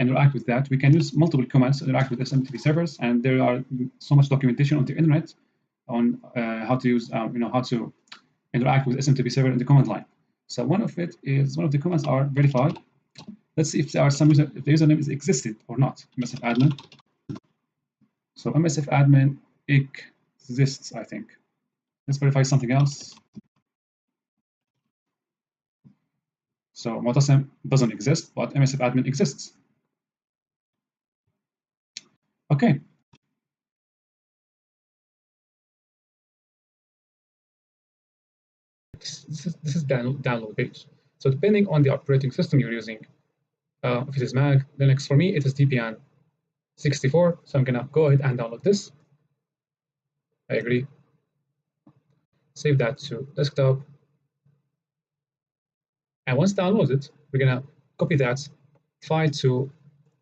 interact with that? We can use multiple commands to interact with SMTP servers, and there are so much documentation on the internet on how to use, how to interact with SMTP server in the command line. So one of the commands are verify. Let's see if there are some if the username is existed or not. MSF admin. So MSF admin exists, I think. Let's verify something else. So Motasem doesn't exist, but MSF admin exists. Okay. This is download page. So depending on the operating system you're using, if it is Mac, Linux, for me it is Debian 64. So I'm gonna go ahead and download this. I agree. Save that to desktop. And once downloaded, we're gonna copy that file to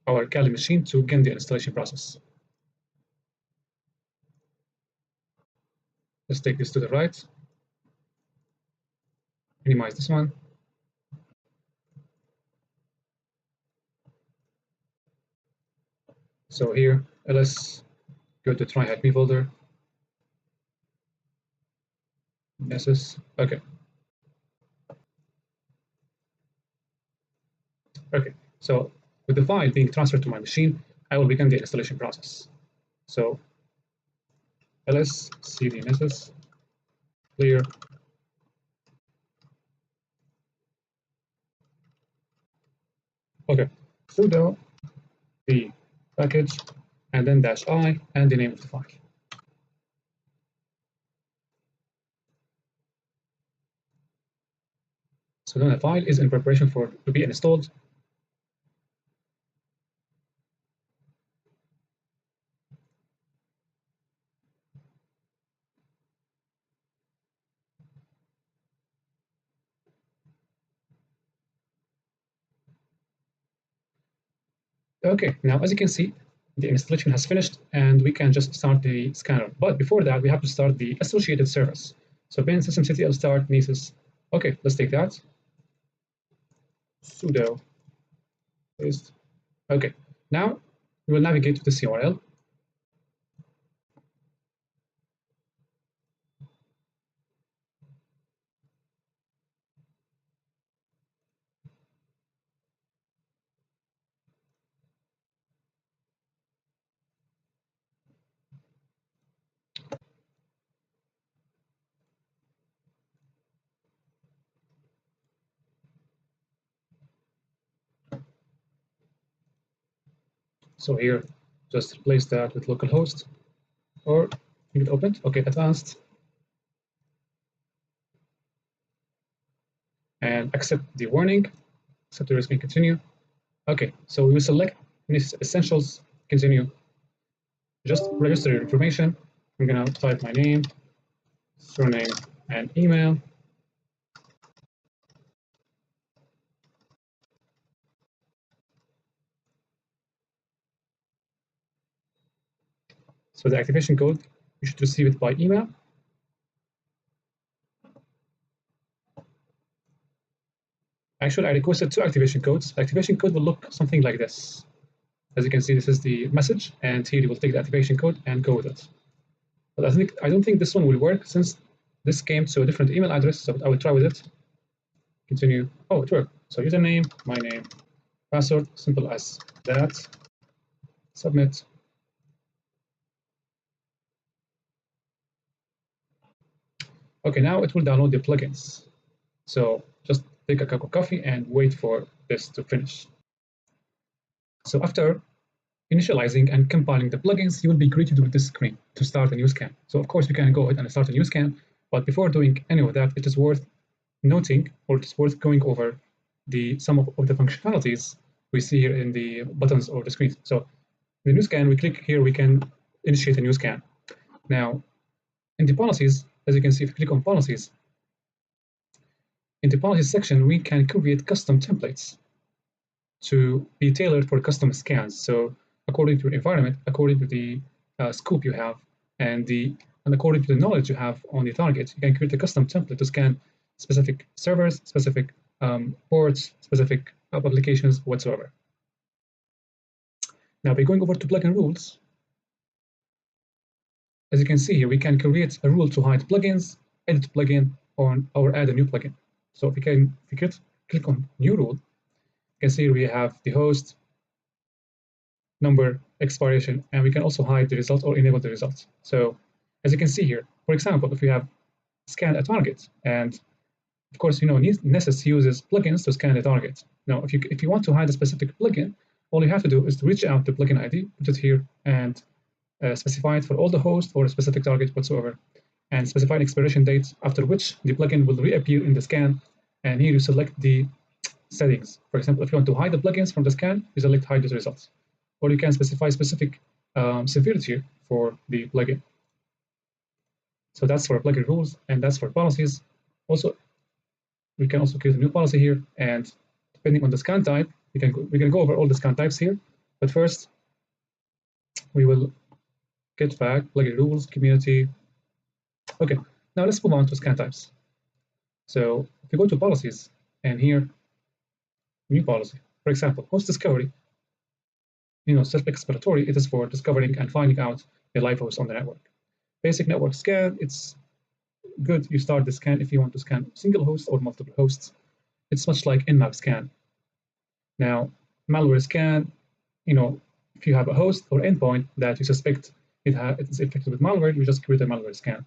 our Kali machine to begin the installation process. Let's take this to the right. Minimize this one. So here, let's go to try help me folder. Nessus. Okay. Okay. So with the file being transferred to my machine, I will begin the installation process. So ls cd nessus clear. Okay. Sudo the package and then -i and the name of the file. So then the file is in preparation to be installed. Okay, now as you can see, the installation has finished and we can just start the scanner. But before that, we have to start the associated service. So bin systemctl start Nessus. Okay, let's take that. Sudo paste. Okay, now we will navigate to this URL. So here, just replace that with localhost, or leave it opened. Okay, advanced. And accept the warning, accept the risk and continue. Okay, so we will select essentials, continue. Just register your information. I'm gonna type my name, surname, and email. So the activation code, you should receive it by email. Actually, I requested 2 activation codes. The activation code will look something like this. As you can see, this is the message, and here you will take the activation code and go with it. But I don't think this one will work since this came to a different email address, so I will try with it. Continue. Oh, it worked. So username, my name, password, simple as that. Submit. Okay, now it will download the plugins. So just take a cup of coffee and wait for this to finish. So after initializing and compiling the plugins, you will be greeted with this screen to start a new scan. So of course, you can go ahead and start a new scan, but before doing any of that, it is worth noting, or it's worth going over some of the functionalities we see here in the buttons or the screen. So the new scan, we click here, we can initiate a new scan. Now, in the policies, as you can see, if you click on policies, in the policies section, we can create custom templates to be tailored for custom scans. So according to your environment, according to the scope you have, and according to the knowledge you have on the target, you can create a custom template to scan specific servers, specific ports, specific applications whatsoever. Now, by going over to plugin rules, as you can see here, we can create a rule to hide plugins, edit plugin, or add a new plugin. So if you click on new rule, you can see we have the host, number, expiration, and we can also hide the result or enable the result. So as you can see here, for example, if we have scanned a target, and of course, you know, Nessus uses plugins to scan the target. Now, if you want to hide a specific plugin, all you have to do is to reach out the plugin ID, put it here, and specify it for all the hosts or a specific target whatsoever, and specify an expiration date after which the plugin will reappear in the scan. And here you select the settings. For example, if you want to hide the plugins from the scan, you select hide these results. Or you can specify specific severity for the plugin. So that's for plugin rules, and that's for policies. Also, we can also create a new policy here, and depending on the scan type, we can go over all the scan types here. But first, we will get back plugin rules, community. Okay, now let's move on to scan types. So if you go to policies, and here, new policy. For example, host discovery. You know, self-explanatory. It is for discovering and finding out the live host on the network. Basic network scan. It's good. You start the scan if you want to scan single host or multiple hosts. It's much like Nmap scan. Now, malware scan. You know, if you have a host or endpoint that you suspect it is infected with malware, you just create a malware scan.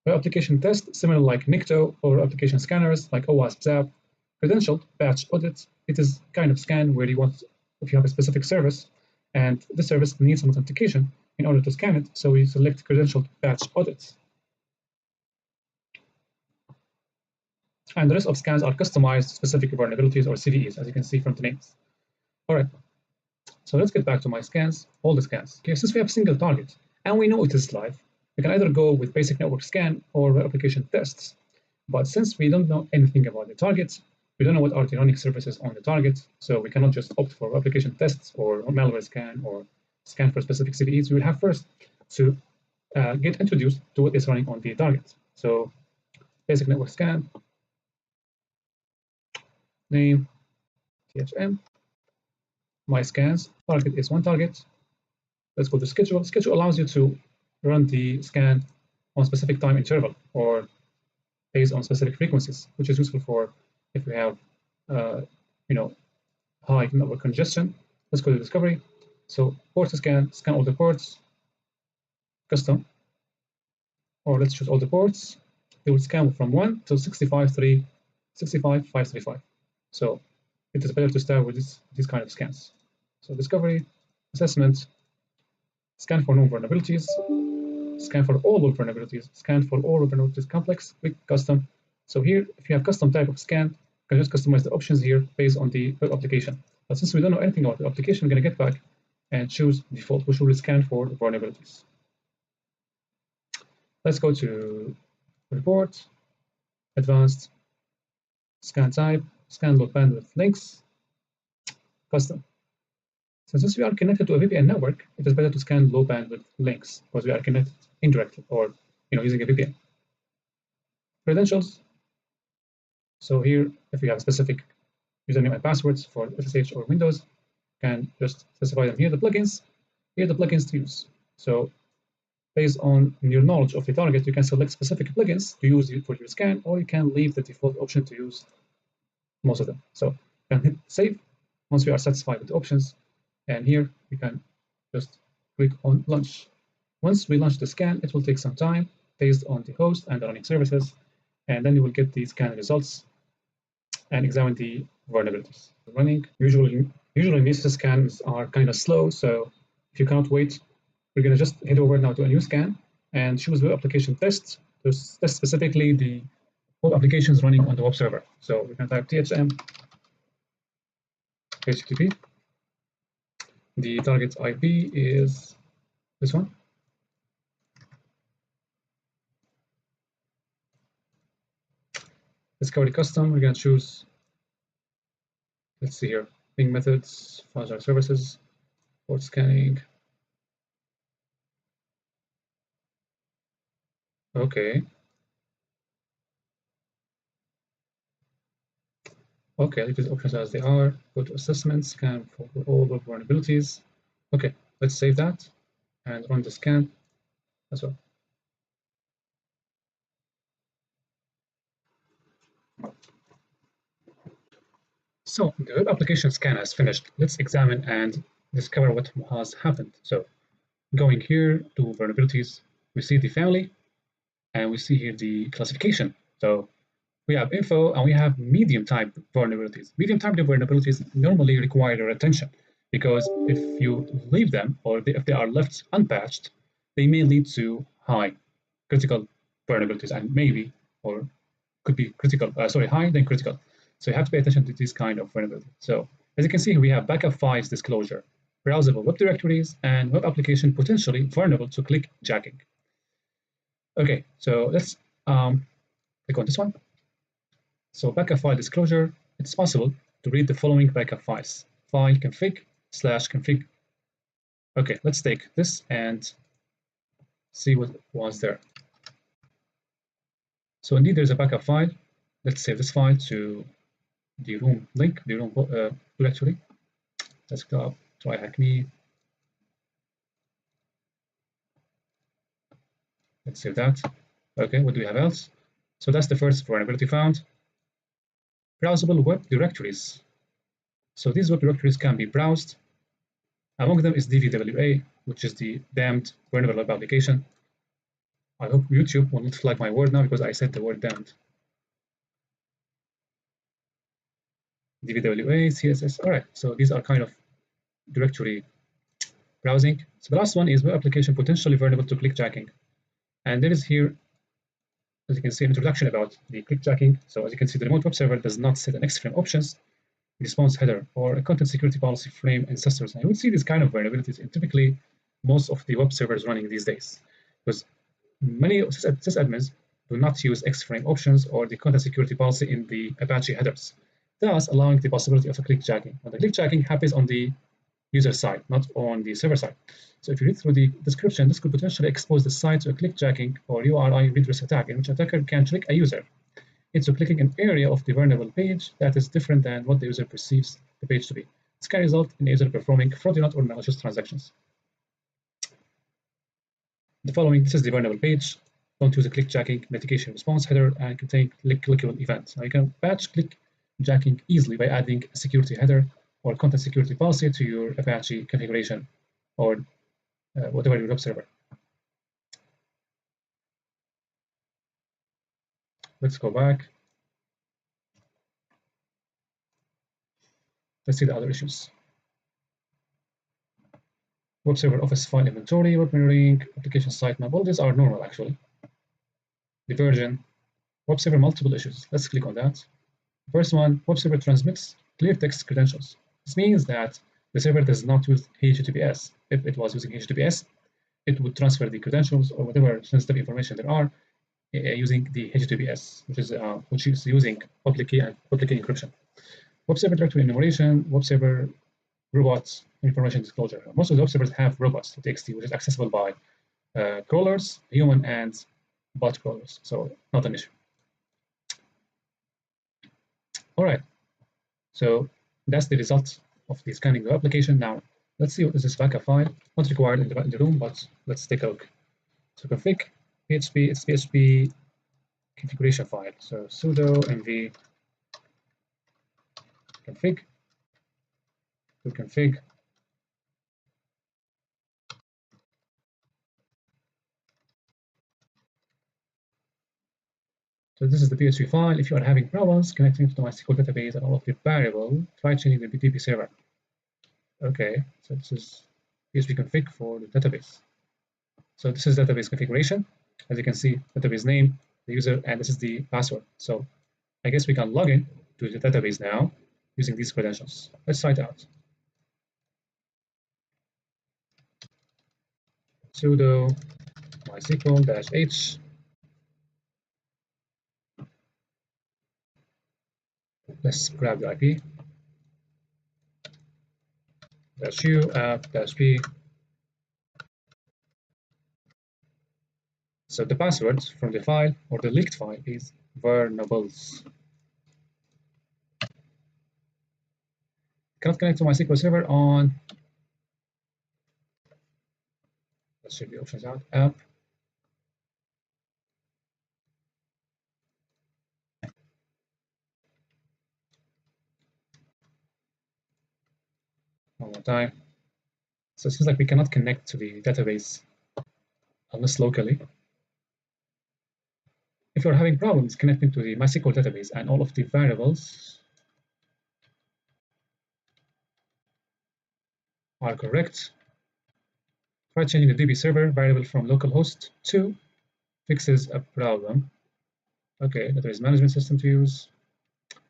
For application test, similar like Nikto, or application scanners like OWASP ZAP. Credentialed batch audit. It is kind of scan where you want, if you have a specific service, and the service needs some authentication in order to scan it, so we select credentialed batch audits. And the rest of scans are customized to specific vulnerabilities or CVEs, as you can see from the names. All right, so let's get back to my scans, all the scans. Okay, since we have a single target, and we know it is live, we can either go with basic network scan or application tests. But since we don't know anything about the targets, we don't know what are the running services on the target, so we cannot just opt for application tests or malware scan or scan for specific CVEs. We will have first to get introduced to what is running on the target. So basic network scan, name, THM, my scans, target is one target, let's go to schedule. Schedule allows you to run the scan on specific time interval or based on specific frequencies, which is useful for if we have, high network congestion. Let's go to discovery. So port scan all the ports, custom, or let's choose all the ports. It will scan from 1 to 65,535. So it is better to start with these kind of scans. So discovery, assessment, scan for known vulnerabilities, scan for all vulnerabilities, scan for all vulnerabilities, complex, quick, custom. So here, if you have custom type of scan, you can just customize the options here based on the web application. But since we don't know anything about the application, we're going to get back and choose default, which will scan for vulnerabilities. Let's go to report, advanced, scan type, scan load bandwidth links, custom. So since we are connected to a VPN network, it is better to scan low bandwidth links because we are connected indirectly or using a VPN. Credentials. So here, if we have specific username and passwords for SSH or Windows, you can just specify them here. The plugins, here are the plugins to use. So based on your knowledge of the target, you can select specific plugins to use for your scan, or you can leave the default option to use most of them. So you can hit save once we are satisfied with the options. And here we can just click on launch. Once we launch the scan, it will take some time based on the host and the running services, and then you will get the scan results and examine the vulnerabilities. Running, usually Nessus scans are kind of slow, so if you cannot wait, we're going to just head over now to a new scan and choose web application test to test specifically the web applications running on the web server. So we can type THM HTTP. The target IP is this one. Discovery custom, we're going to choose, let's see here, ping methods, fuzzing services, port scanning. Okay. Okay, leave these options as they are. Go to assessment, scan for all the vulnerabilities. Okay, let's save that and run the scan as well. So the web application scan has finished. Let's examine and discover what has happened. So going here to vulnerabilities, we see the family and we see here the classification. So we have info and we have medium type vulnerabilities. Medium type vulnerabilities normally require your attention because if you leave them or if they are left unpatched, they may lead to high critical vulnerabilities and maybe or could be critical, high then critical. So you have to pay attention to this kind of vulnerability. So as you can see, we have backup files disclosure, browsable web directories, and web application potentially vulnerable to click jacking. Okay, so let's click on this one. So backup file disclosure, it's possible to read the following backup files. File config/config. Okay, let's take this and see what was there. So indeed, there's a backup file. Let's save this file to the room link, the room directory. Let's go try hack me. Let's save that. Okay, what do we have else? So that's the first vulnerability found. Browsable web directories. So these web directories can be browsed. Among them is DVWA, which is the damned vulnerable web application. I hope YouTube will not flag my word now because I said the word damned. DVWA, CSS. All right, so these are kind of directory browsing. So the last one is web application potentially vulnerable to clickjacking. And there is here, as you can see, an introduction about the clickjacking. So as you can see, the remote web server does not set an Xframe options, response header, or a content security policy frame ancestors. And you would see these kind of vulnerabilities in typically most of the web servers running these days, because many sysadmins do not use Xframe options or the content security policy in the Apache headers, thus allowing the possibility of a clickjacking. And the clickjacking happens on the user side, not on the server side. So if you read through the description, this could potentially expose the site to a clickjacking or URI redress attack, in which attacker can trick a user into clicking an area of the vulnerable page that is different than what the user perceives the page to be. This can result in the user performing fraudulent or malicious transactions. the following. This is the vulnerable page. Don't use a click jacking mitigation response header and contain clickable events. Now you can patch click jacking easily by adding a security header or content security policy to your Apache configuration or whatever your web server. Let's go back. Let's see the other issues. Web server office file inventory, web mirroring, application sitemap. All these are normal actually. The version, web server multiple issues. Let's click on that. First one, web server transmits clear text credentials. This means that the server does not use HTTPS. If it was using HTTPS, it would transfer the credentials or whatever sensitive information there are using the HTTPS, which is using public key and public key encryption. Web server directory enumeration, web server robots information disclosure. Most of the web servers have robots.txt, which is accessible by crawlers, human and bot crawlers, so not an issue. All right, so that's the result of the scanning the application. Now let's see what is this backup file. Not required in the room, but let's take a look. So config PHP, it's PHP configuration file. So sudo mv config to config. So this is the PHP file. If you are having problems connecting to the MySQL database and all of the variable, try changing the DB server. Okay, so this is PHP config for the database. So this is database configuration. As you can see, database name, the user, and this is the password. So I guess we can log in to the database now using these credentials. Let's try it out. Sudo mysql-h. Let's grab the IP. -u app-p. So the password from the file or the leaked file is vulnerables. Cannot connect to MySQL server on. Let's check the options out. App. One more time. So it seems like we cannot connect to the database unless locally. If you're having problems connecting to the MySQL database and all of the variables are correct, try changing the DB server variable from localhost to fixes a problem. Okay, database management system to use.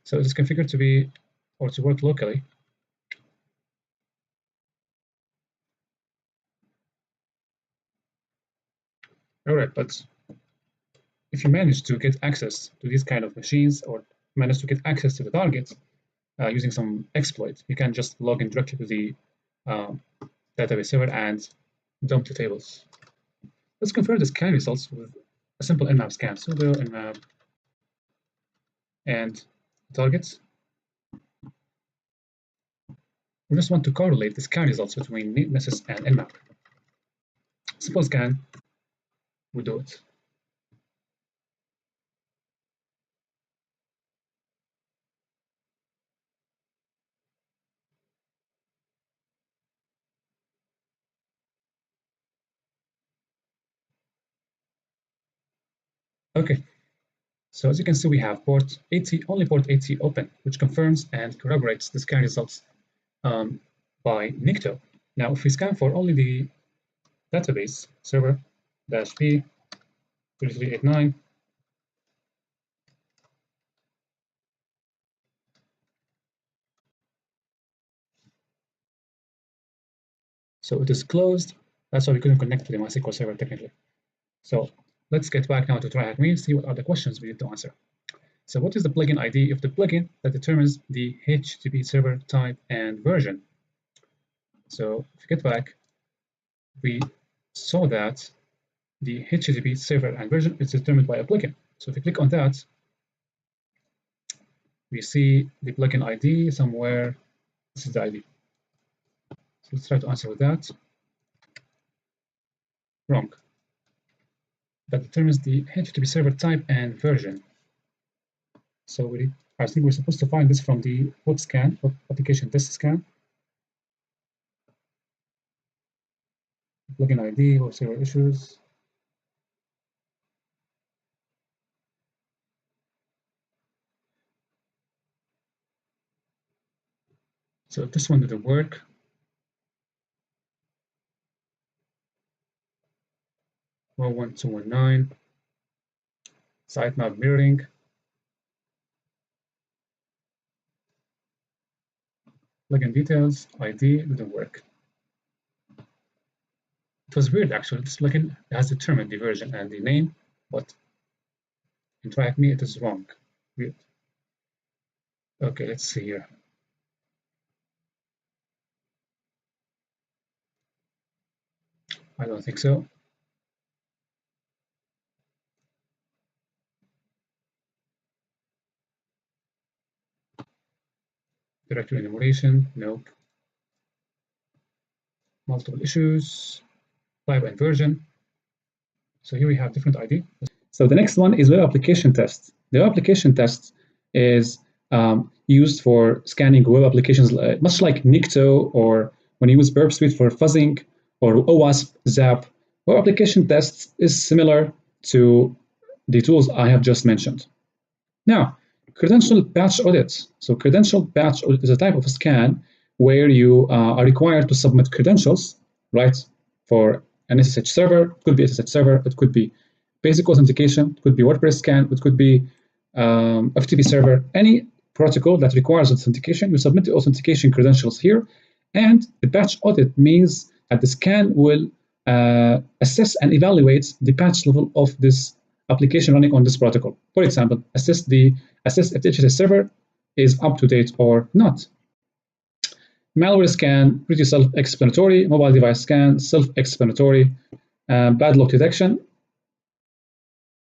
So it is configured to be or to work locally. All right, but if you manage to get access to these kind of machines or manage to get access to the target using some exploit, you can just log in directly to the database server and dump the tables. Let's confirm the scan results with a simple Nmap scan. Sudo Nmap and targets. We just want to correlate the scan results between Nessus and Nmap. Simple scan, we do it. Okay, so as you can see, we have port 80, only port 80 open, which confirms and corroborates the scan results by Nikto. Now, if we scan for only the database server -p 3389, so it is closed. That's why we couldn't connect to the MySQL server technically. So let's get back now to TryHackMe and see what are the questions we need to answer. So what is the plugin ID of the plugin that determines the HTTP server type and version? So if you get back, we saw that the HTTP server and version is determined by a plugin. So if you click on that, we see the plugin ID somewhere. This is the ID. So let's try to answer with that. Wrong. that determines the HTTP server type and version. So I think we're supposed to find this from the web scan, web application test scan. Plugin ID, web server issues. So if this one didn't work, well, 1219, sitemap mirroring. Plugin details, ID didn't work. It was weird actually. This plugin has determined the version and the name, but in TrackMe it is wrong. Weird. Okay, let's see here. I don't think so. Directory enumeration, no. Multiple issues, type and version. So here we have different ID. So the next one is web application test. The web application test is used for scanning web applications, much like Nikto, or when you use Burp Suite for fuzzing, or OWASP ZAP. Web application test is similar to the tools I have just mentioned. Now, credential patch audits. So credential patch audit is a type of a scan where you are required to submit credentials, right, for an SSH server. It could be SSH server, it could be basic authentication, it could be WordPress scan, it could be FTP server, any protocol that requires authentication. You submit the authentication credentials here, and the patch audit means that the scan will assess and evaluate the patch level of this application running on this protocol. For example, assess if the HTTP server is up to date or not. Malware scan, pretty self-explanatory. Mobile device scan, self-explanatory. Bad lock detection.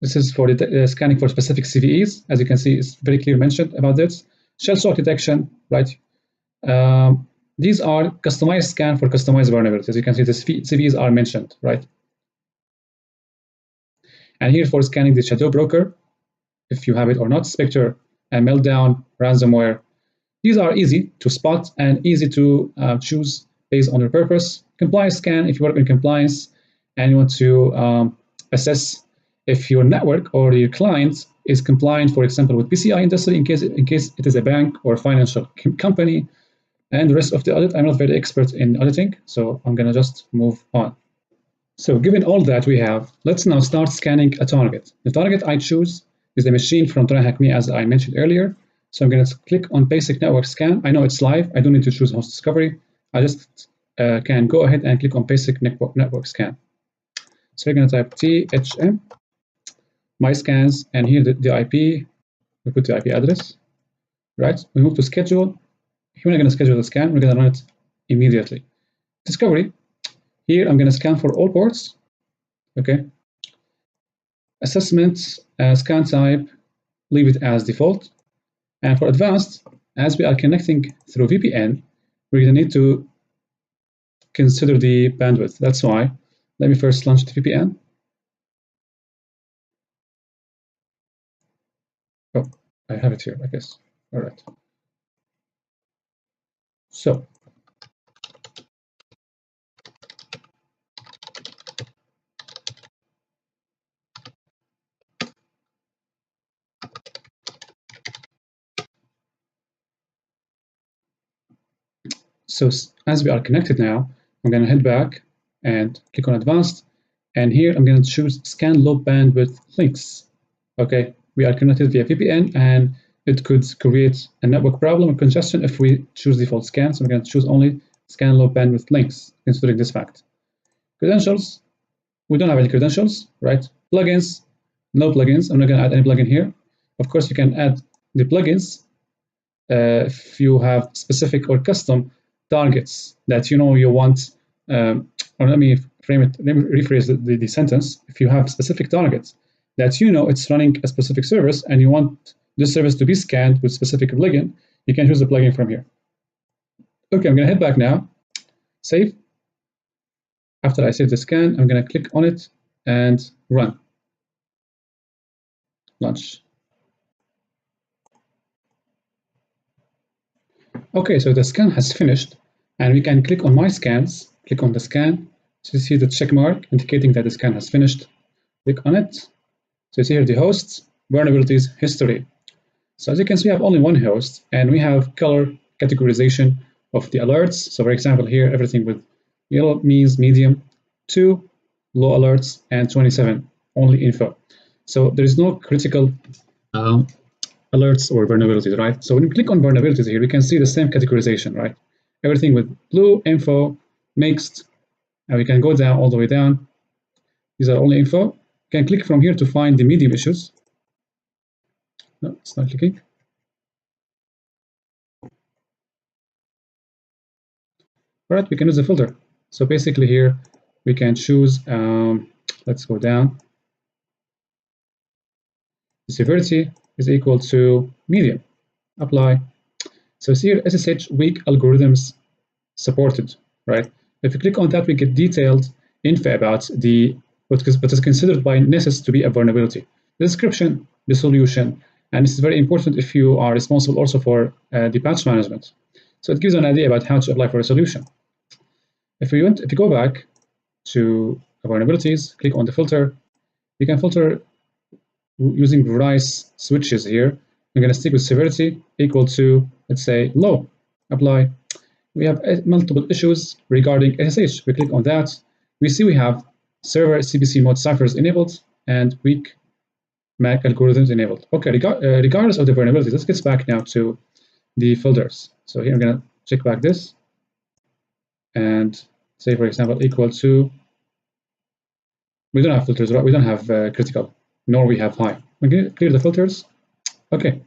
This is for scanning for specific CVEs. As you can see, it's very clear mentioned about this. Shell shock detection, right? These are customized scan for customized vulnerabilities. As you can see, the CVEs are mentioned, right? And here for scanning the shadow broker, if you have it or not, Spectre and Meltdown, ransomware. These are easy to spot and easy to choose based on your purpose. Compliance scan, if you work in compliance and you want to assess if your network or your client is compliant, for example, with PCI industry, in case it is a bank or financial company. And the rest of the audit, I'm not very expert in auditing, so I'm gonna just move on. So given all that we have, let's now start scanning a target. The target I choose is the machine from TryHackMe, as I mentioned earlier. So I'm going to click on basic network scan. I know it's live. I don't need to choose host discovery. I just can go ahead and click on basic network scan. So we're going to type THM, my scans, and here the IP. We put the IP address, right? We move to schedule. Here we're going to schedule the scan. We're going to run it immediately. Discovery. Here I'm going to scan for all ports. Okay. Assessment, scan type, leave it as default. And for advanced, as we are connecting through VPN, we're going to need to consider the bandwidth. That's why. Let me first launch the VPN. Oh, I have it here, I guess. All right. So, as we are connected now, I'm going to head back and click on advanced. And here I'm going to choose scan low bandwidth links. Okay, we are connected via VPN, and it could create a network problem or congestion if we choose default scan. So I'm going to choose only scan low bandwidth links, considering this fact. Credentials, we don't have any credentials, right? Plugins, no plugins. I'm not going to add any plugin here. Of course, you can add the plugins if you have specific or custom targets that you want. Or let me frame it. Let me rephrase the sentence. If you have specific targets that it's running a specific service and you want this service to be scanned with specific plugin, you can choose the plugin from here. Okay, I'm going to head back now. Save. After I save the scan, I'm going to click on it and run. launch. Okay, so the scan has finished, and we can click on My Scans, click on the scan, so you see the check mark indicating that the scan has finished. Click on it. So you see here the hosts, vulnerabilities, history. So as you can see, we have only one host, and we have color categorization of the alerts. So for example, here, everything with yellow means medium, 2 low alerts, and 27 only info. So there is no critical alerts or vulnerabilities, right? So when you click on vulnerabilities here, we can see the same categorization, right? Everything with blue, info, mixed, and we can go down all the way down. These are only info. You can click from here to find the medium issues. No, it's not clicking. All right, we can use the filter. So basically here, we can choose, let's go down. The severity is equal to medium. Apply. So here, SSH weak algorithms supported, right? If you click on that, we get detailed info about what is considered by Nessus to be a vulnerability. The description, the solution, and this is very important if you are responsible also for the patch management. So it gives an idea about how to apply for a solution. If you go back to vulnerabilities, click on the filter. You can filter using various switches here. I'm going to stick with severity equal to, let's say, low. Apply. We have multiple issues regarding SSH. We click on that. We see we have server CPC mode ciphers enabled and weak MAC algorithms enabled. Okay, regardless of the vulnerabilities, let's get back now to the filters. So here I'm going to check back this and say, for example, equal to, we don't have filters, right? We don't have critical, nor we have high. We're going to clear the filters. Okay.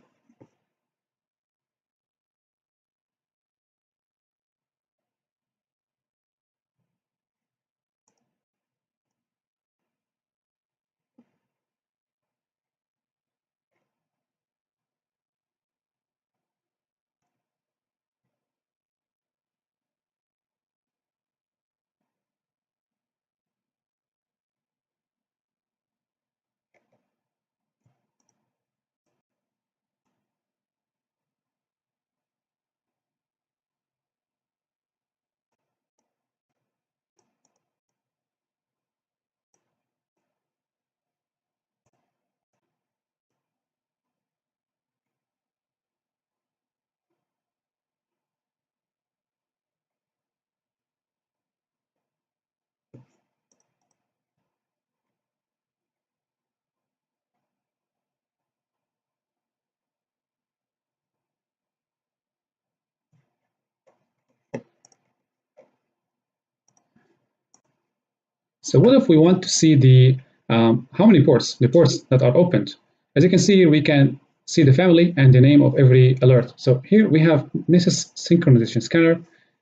So what if we want to see the how many ports, the ports that are opened? As you can see here, we can see the family and the name of every alert. So here we have Nessus synchronization scanner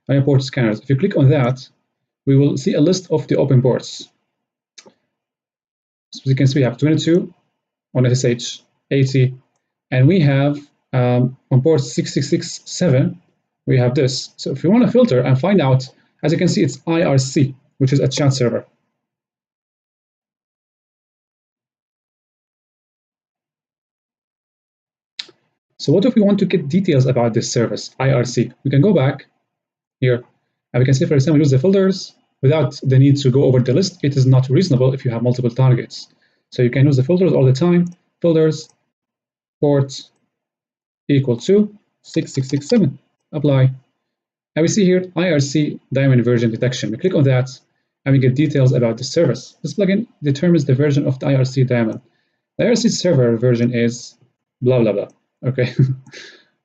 and port scanners. If you click on that, we will see a list of the open ports. So as you can see, we have 22 on SSH, 80, and we have on port 6667, we have this. So if you want to filter and find out, as you can see, it's IRC, which is a chat server. So what if we want to get details about this service, IRC? We can go back here, and we can say, for example, use the filters without the need to go over the list. It is not reasonable if you have multiple targets. So you can use the filters all the time. Filters, port equal to 6667. Apply. And we see here IRC daemon version detection. We click on that, and we get details about the service. This plugin determines the version of the IRC daemon. The IRC server version is blah, blah, blah. Okay,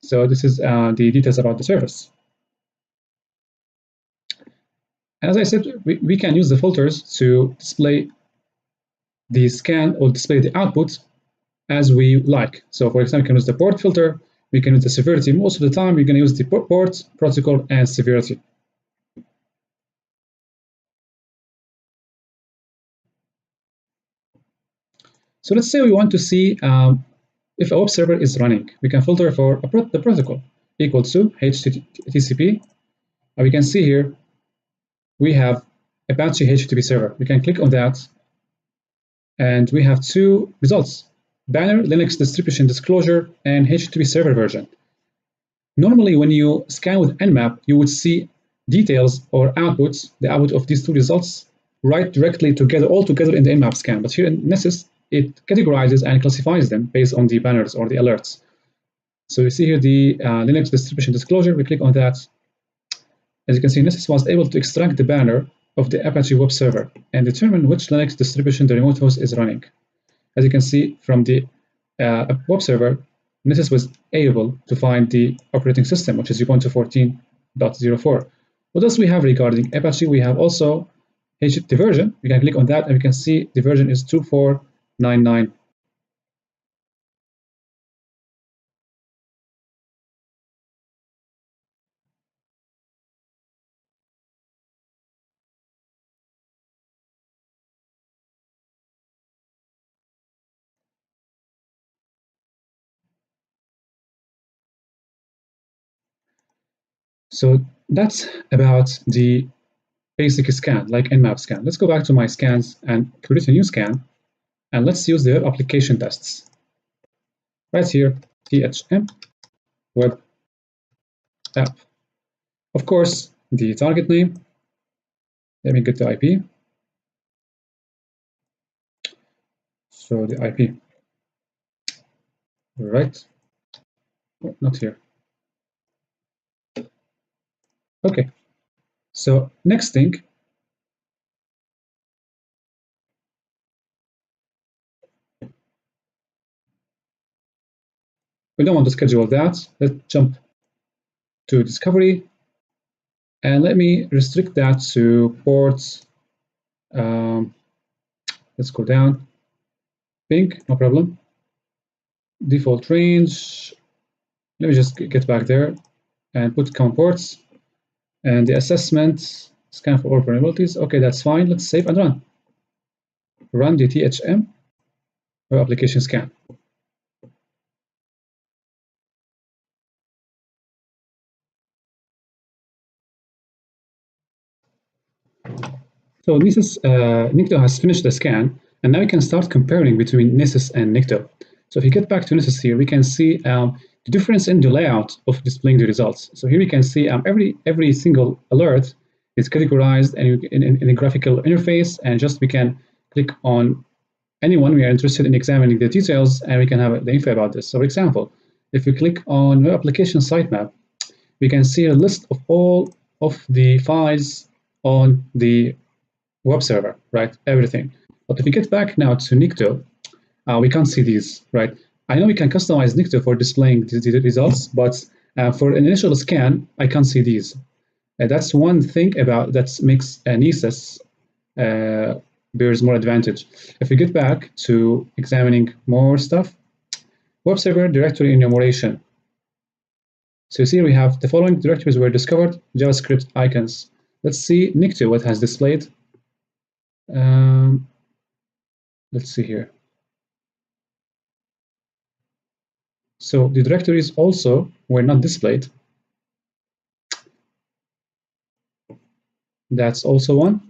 so this is the details about the service. As I said, we can use the filters to display the scan or display the output as we like. So for example, we can use the port filter, we can use the severity. Most of the time, we're going to use the port, protocol, and severity. So let's say we want to see if a web server is running. We can filter for the protocol equal to HTTP. And we can see here we have Apache HTTP server. We can click on that, and we have two results. banner, Linux distribution disclosure, and HTTP server version. Normally, when you scan with Nmap, you would see details or outputs, the output of these two results, right directly together, all together in the Nmap scan. But here in Nessus, it categorizes and classifies them based on the banners or the alerts. So you see here the Linux distribution disclosure. We click on that. As you can see, Nessus was able to extract the banner of the Apache web server and determine which Linux distribution the remote host is running. As you can see from the web server, Nessus was able to find the operating system, which is Ubuntu 14.04. What else we have regarding Apache? We have also the version. We can click on that and we can see the version is 2499. So that's about the basic scan, like Nmap scan. Let's go back to my scans and create a new scan, and let's use the web application tests. Right here, THM, web app. Of course, the target name. Let me get the IP. So the IP, right? Oh, not here. Okay. So next thing, we don't want to schedule that. Let's jump to discovery, and let me restrict that to ports. Let's go down. Ping, no problem. Default range. Let me just get back there and put count ports. And the assessment, scan for all vulnerabilities. Okay, that's fine. Let's save and run. Run the THM web application scan. So Nikto has finished the scan, and now we can start comparing between Nessus and Nikto. So if you get back to Nessus here, we can see the difference in the layout of displaying the results. So here we can see every single alert is categorized in a graphical interface, and just we can click on anyone we are interested in examining the details, and we can have the info about this. So for example, if we click on web application sitemap, we can see a list of all of the files on the web server, right? Everything. But if we get back now to Nikto, we can't see these, right? I know we can customize Nikto for displaying the results, but for an initial scan, I can't see these. That's one thing about that makes Nessus bears more advantage. If we get back to examining more stuff, web server directory enumeration. So you see we have the following directories were discovered, JavaScript icons. Let's see Nikto, what has displayed. Let's see here. So the directories also were not displayed. That's also one.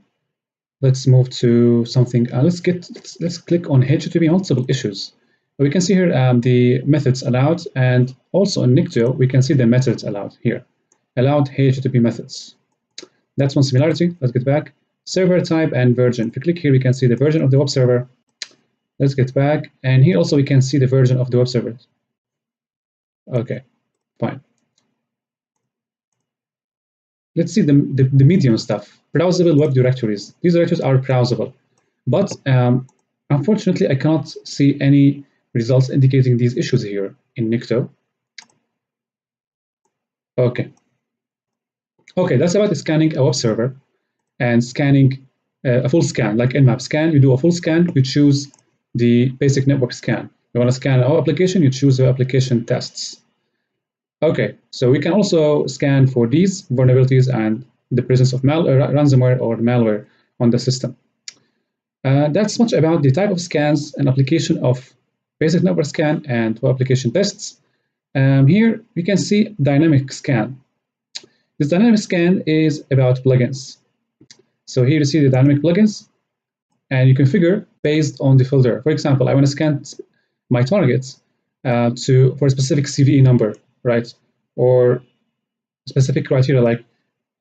Let's move to something. Let's click on HTTP multiple issues. We can see here the methods allowed, and also in Nikto we can see the methods allowed here. Allowed HTTP methods. That's one similarity. Let's get back. Server type and version. If you click here, we can see the version of the web server. Let's get back, and here also we can see the version of the web server. Okay, fine. Let's see the medium stuff. Browsable web directories. These directories are browsable, but unfortunately, I cannot see any results indicating these issues here in Nikto. Okay. Okay, that's about scanning a web server and scanning a full scan, like Nmap scan. You do a full scan, you choose the basic network scan. You want to scan our application, you choose the application tests. Okay, so we can also scan for these vulnerabilities and the presence of ransomware or malware on the system. That's much about the type of scans and application of basic network scan and application tests. Here we can see dynamic scan. This dynamic scan is about plugins. So here you see the dynamic plugins, and you configure based on the filter. For example, I want to scan my targets for a specific CVE number, right? Or specific criteria like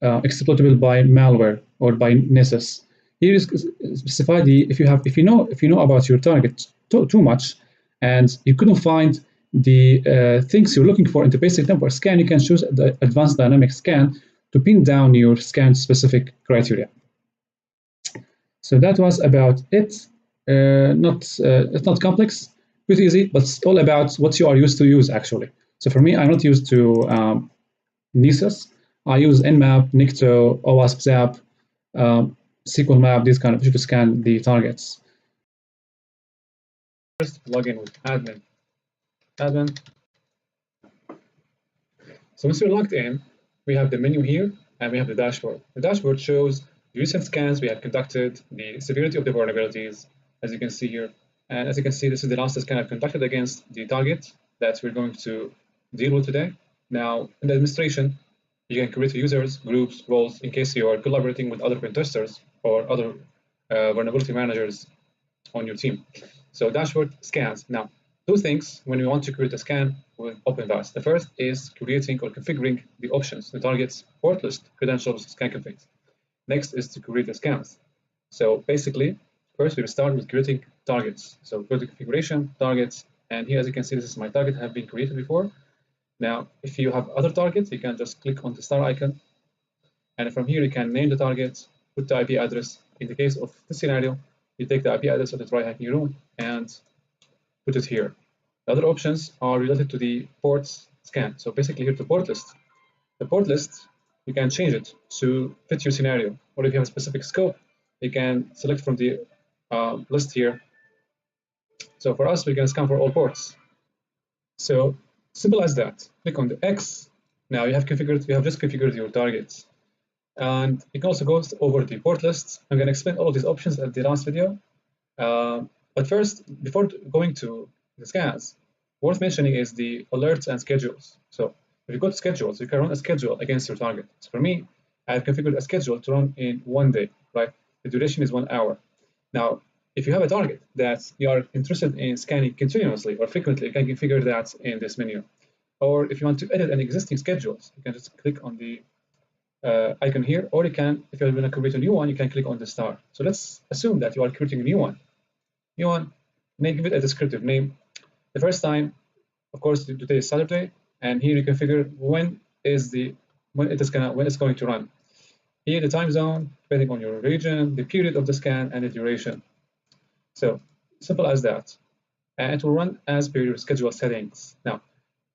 exploitable by malware or by Nessus. Here is specify the if you know about your target too much and you couldn't find the things you're looking for in the basic network scan, you can choose the advanced dynamic scan to pin down your scan specific criteria. So that was about it. It's not complex, pretty easy, but it's all about what you are used to use actually. So for me, I'm not used to Nessus. I use Nmap, Nikto, OWASP ZAP, SQL map, these kind of to scan the targets. First, log in with admin. So once you're logged in, we have the menu here and we have the dashboard. The dashboard shows the recent scans we have conducted, the severity of the vulnerabilities, as you can see here. And as you can see, this is the last scan I've conducted against the target that we're going to deal with today. Now, in the administration, you can create users, groups, roles in case you are collaborating with other pen testers or other vulnerability managers on your team. So dashboard scans. Now, two things when we want to create a scan with OpenVas. The first is creating or configuring the options, the targets, port list, credentials, scan configs. Next is to create the scans. So basically, first we will start with creating targets. So go to configuration, targets, and here as you can see, this is my target have been created before. Now, if you have other targets, you can just click on the star icon, and from here you can name the target, put the IP address. In the case of this scenario, you take the IP address of the try hacking room and put it here. The other options are related to the ports scan. So basically here's the port list. The port list, you can change it to fit your scenario. Or if you have a specific scope, you can select from the list here. So for us, we're going to scan for all ports. So simple as that. Click on the X. Now you have just configured your targets. And you can also go over the port lists. I'm going to explain all of these options at the last video. But first, before going to the scans, worth mentioning is the alerts and schedules. So if you go to schedules, you can run a schedule against your target. So for me, I've configured a schedule to run in 1 day, right? The duration is 1 hour. Now, if you have a target that you are interested in scanning continuously or frequently, you can configure that in this menu. Or if you want to edit an existing schedules, you can just click on the icon here, or you can, if you're going to create a new one, you can click on the star. So let's assume that you are creating a new one. Give it a descriptive name. The first time, of course, today is Saturday, and here you configure when it's going to run. Here the time zone, depending on your region, the period of the scan, and the duration. So simple as that, and it will run as per your schedule settings. Now,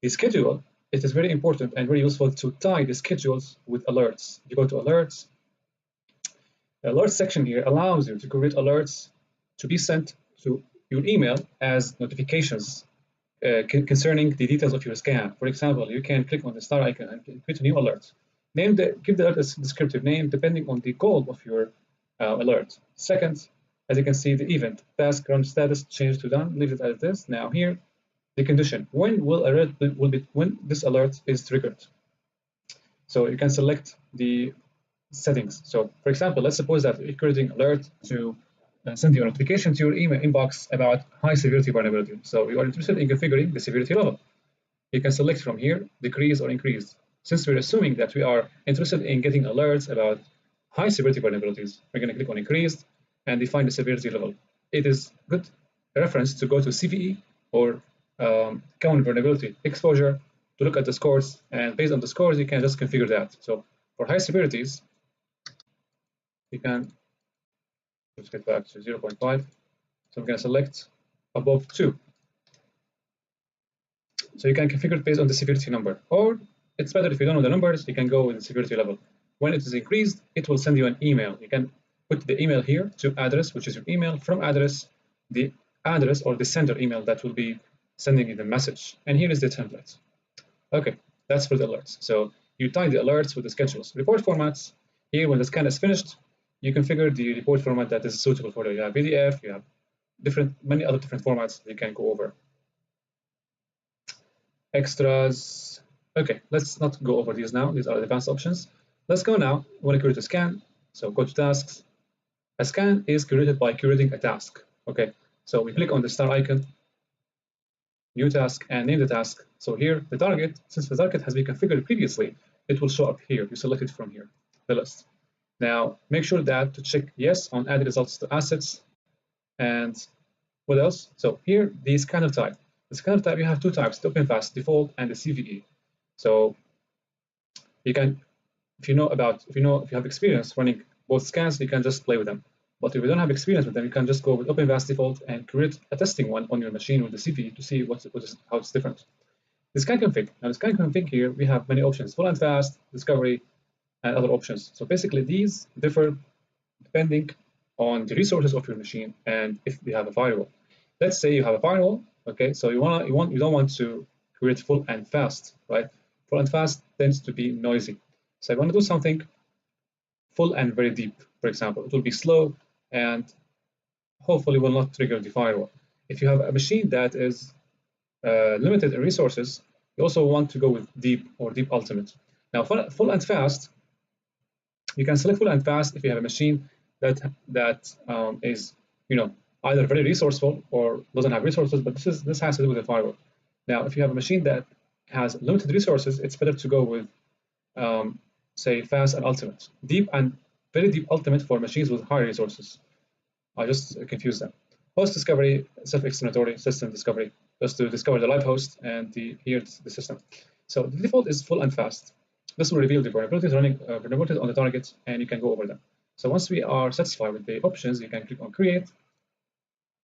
the schedule, it is very important and very useful to tie the schedules with alerts. You go to alerts. The alerts section here allows you to create alerts to be sent to your email as notifications concerning the details of your scan. For example, you can click on the star icon and create a new alert. Give the alert a descriptive name depending on the goal of your alert. Second, as you can see, the event, task, run status, change to done, leave it as this. Now here, the condition, when this alert is triggered. So you can select the settings. So for example, let's suppose that you're creating alert to send you a notification to your email inbox about high severity vulnerability. So you are interested in configuring the severity level. You can select from here, decrease or increase. Since we're assuming that we are interested in getting alerts about high severity vulnerabilities, we're going to click on increased and define the severity level. It is good reference to go to CVE or common vulnerability exposure to look at the scores, and based on the scores, you can just configure that. So for high severities, you can just get back to 0.5. So we're going to select above 2. So you can configure it based on the severity number, or it's better if you don't know the numbers, you can go with the severity level. When it is increased, it will send you an email. You can put the email here to address, which is your email, from address, the address or the sender email that will be sending you the message. And here is the template. Okay, that's for the alerts. So you tie the alerts with the schedules. Report formats, here when the scan is finished, you configure the report format that is suitable for you. You have PDF, you have many other different formats you can go over. Extras. Okay, let's not go over these now. These are the advanced options. Let's go now. When I create a scan, so go to tasks. A scan is created by creating a task. Okay, so we click on the star icon. new task, and name the task. So here, the target, since the target has been configured previously, it will show up here. You select it from here, the list. Now, make sure that to check yes on add results to assets. And what else? So here, the scanner type. The scanner type, you have two types, the OpenVas default and the CVE. So you can, if you have experience running both scans, you can just play with them. But if you don't have experience with them, you can just go with OpenVas default and create a testing one on your machine with the CVE to see how it's different. The scan config. Now the scan config here, we have many options, full and fast, discovery, and other options. So basically these differ depending on the resources of your machine and if you have a firewall. Let's say you have a firewall, okay, so you don't want to create full and fast, right? Full and fast tends to be noisy. So I want to do something full and very deep, for example. It will be slow and hopefully will not trigger the firewall. If you have a machine that is limited in resources, you also want to go with deep or deep ultimate. Now, full and fast, you can select full and fast if you have a machine that is either very resourceful or doesn't have resources, but this has to do with the firewall. Now, if you have a machine that has limited resources, it's better to go with say fast and ultimate. Deep and very deep ultimate for machines with high resources. I just confuse them. Host discovery, self-explanatory, system discovery, just to discover the live host and here's the system. So the default is full and fast. This will reveal the vulnerabilities running vulnerabilities on the target, and you can go over them. So once we are satisfied with the options, you can click on create.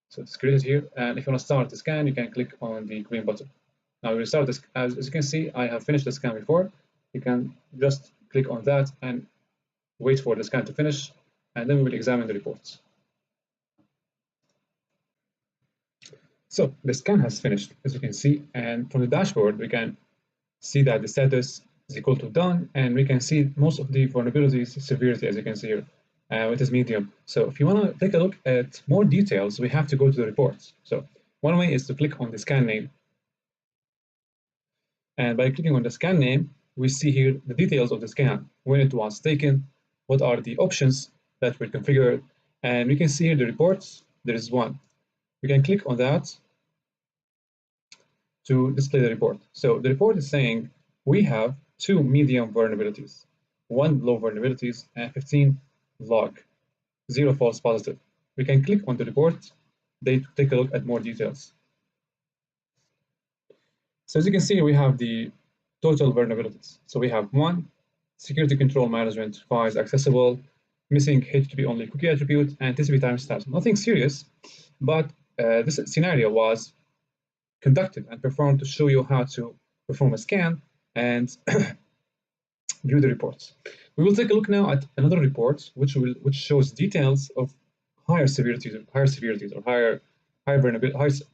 So it's created here, and if you want to start the scan, you can click on the green button. Now we will start this. As you can see, I have finished the scan before. You can just click on that and wait for the scan to finish, and then we will examine the reports. So the scan has finished, as you can see, and from the dashboard, we can see that the status is equal to done, and we can see most of the vulnerabilities severity, as you can see here. It is medium. So if you want to take a look at more details, we have to go to the reports. So one way is to click on the scan name. And by clicking on the scan name, we see here the details of the scan, when it was taken, what are the options that were configured, and we can see here the reports. There is one. We can click on that to display the report. So the report is saying we have 2 medium vulnerabilities, 1 low vulnerabilities, and 15 log, 0 false positive. We can click on the report to take a look at more details. So as you can see, we have the total vulnerabilities. So we have 1, security control management, files accessible, missing HTTP only cookie attribute, and TCP timestamps. Nothing serious, but this scenario was conducted and performed to show you how to perform a scan and view the reports. We will take a look now at another report which shows details of higher severities or higher vulnerability.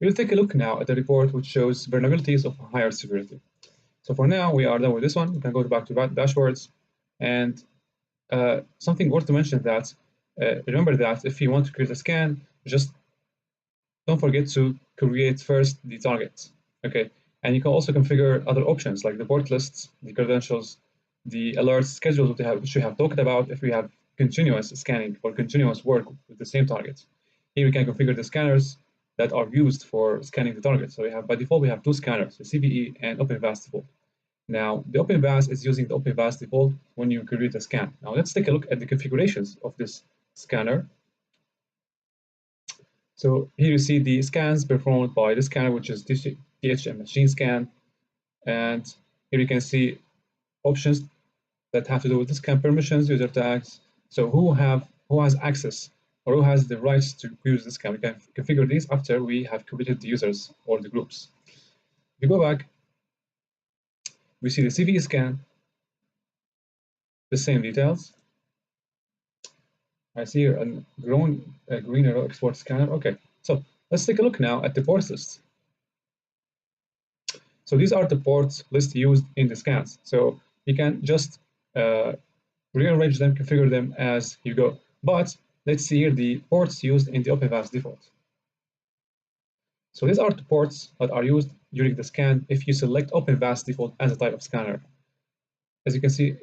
We'll take a look now at the report which shows vulnerabilities of higher severity. So for now, we are done with this one. We can go back to dashboards. And something worth to mention that remember that if you want to create a scan, just don't forget to create first the target. Okay, and you can also configure other options like the port lists, the credentials, the alerts, schedules which we have talked about if we have continuous scanning or continuous work with the same target. Here we can configure the scanners that are used for scanning the target. So we have by default we have 2 scanners, the CVE and OpenVas default. Now the OpenVas is using the OpenVas default when you create a scan. Now let's take a look at the configurations of this scanner. So here you see the scans performed by the scanner, which is THM machine scan, and here you can see options that have to do with the scan permissions, user tags. So who has access or who has the rights to use this scan? We can configure these after we have created the users or the groups. If you go back, we see the CVE scan, the same details. I see here a green arrow export scanner. Okay, so let's take a look now at the ports list. So these are the ports list used in the scans. So you can just rearrange them, configure them as you go. But let's see here the ports used in the OpenVas default. So these are the ports that are used during the scan if you select OpenVas default as a type of scanner. As you can see,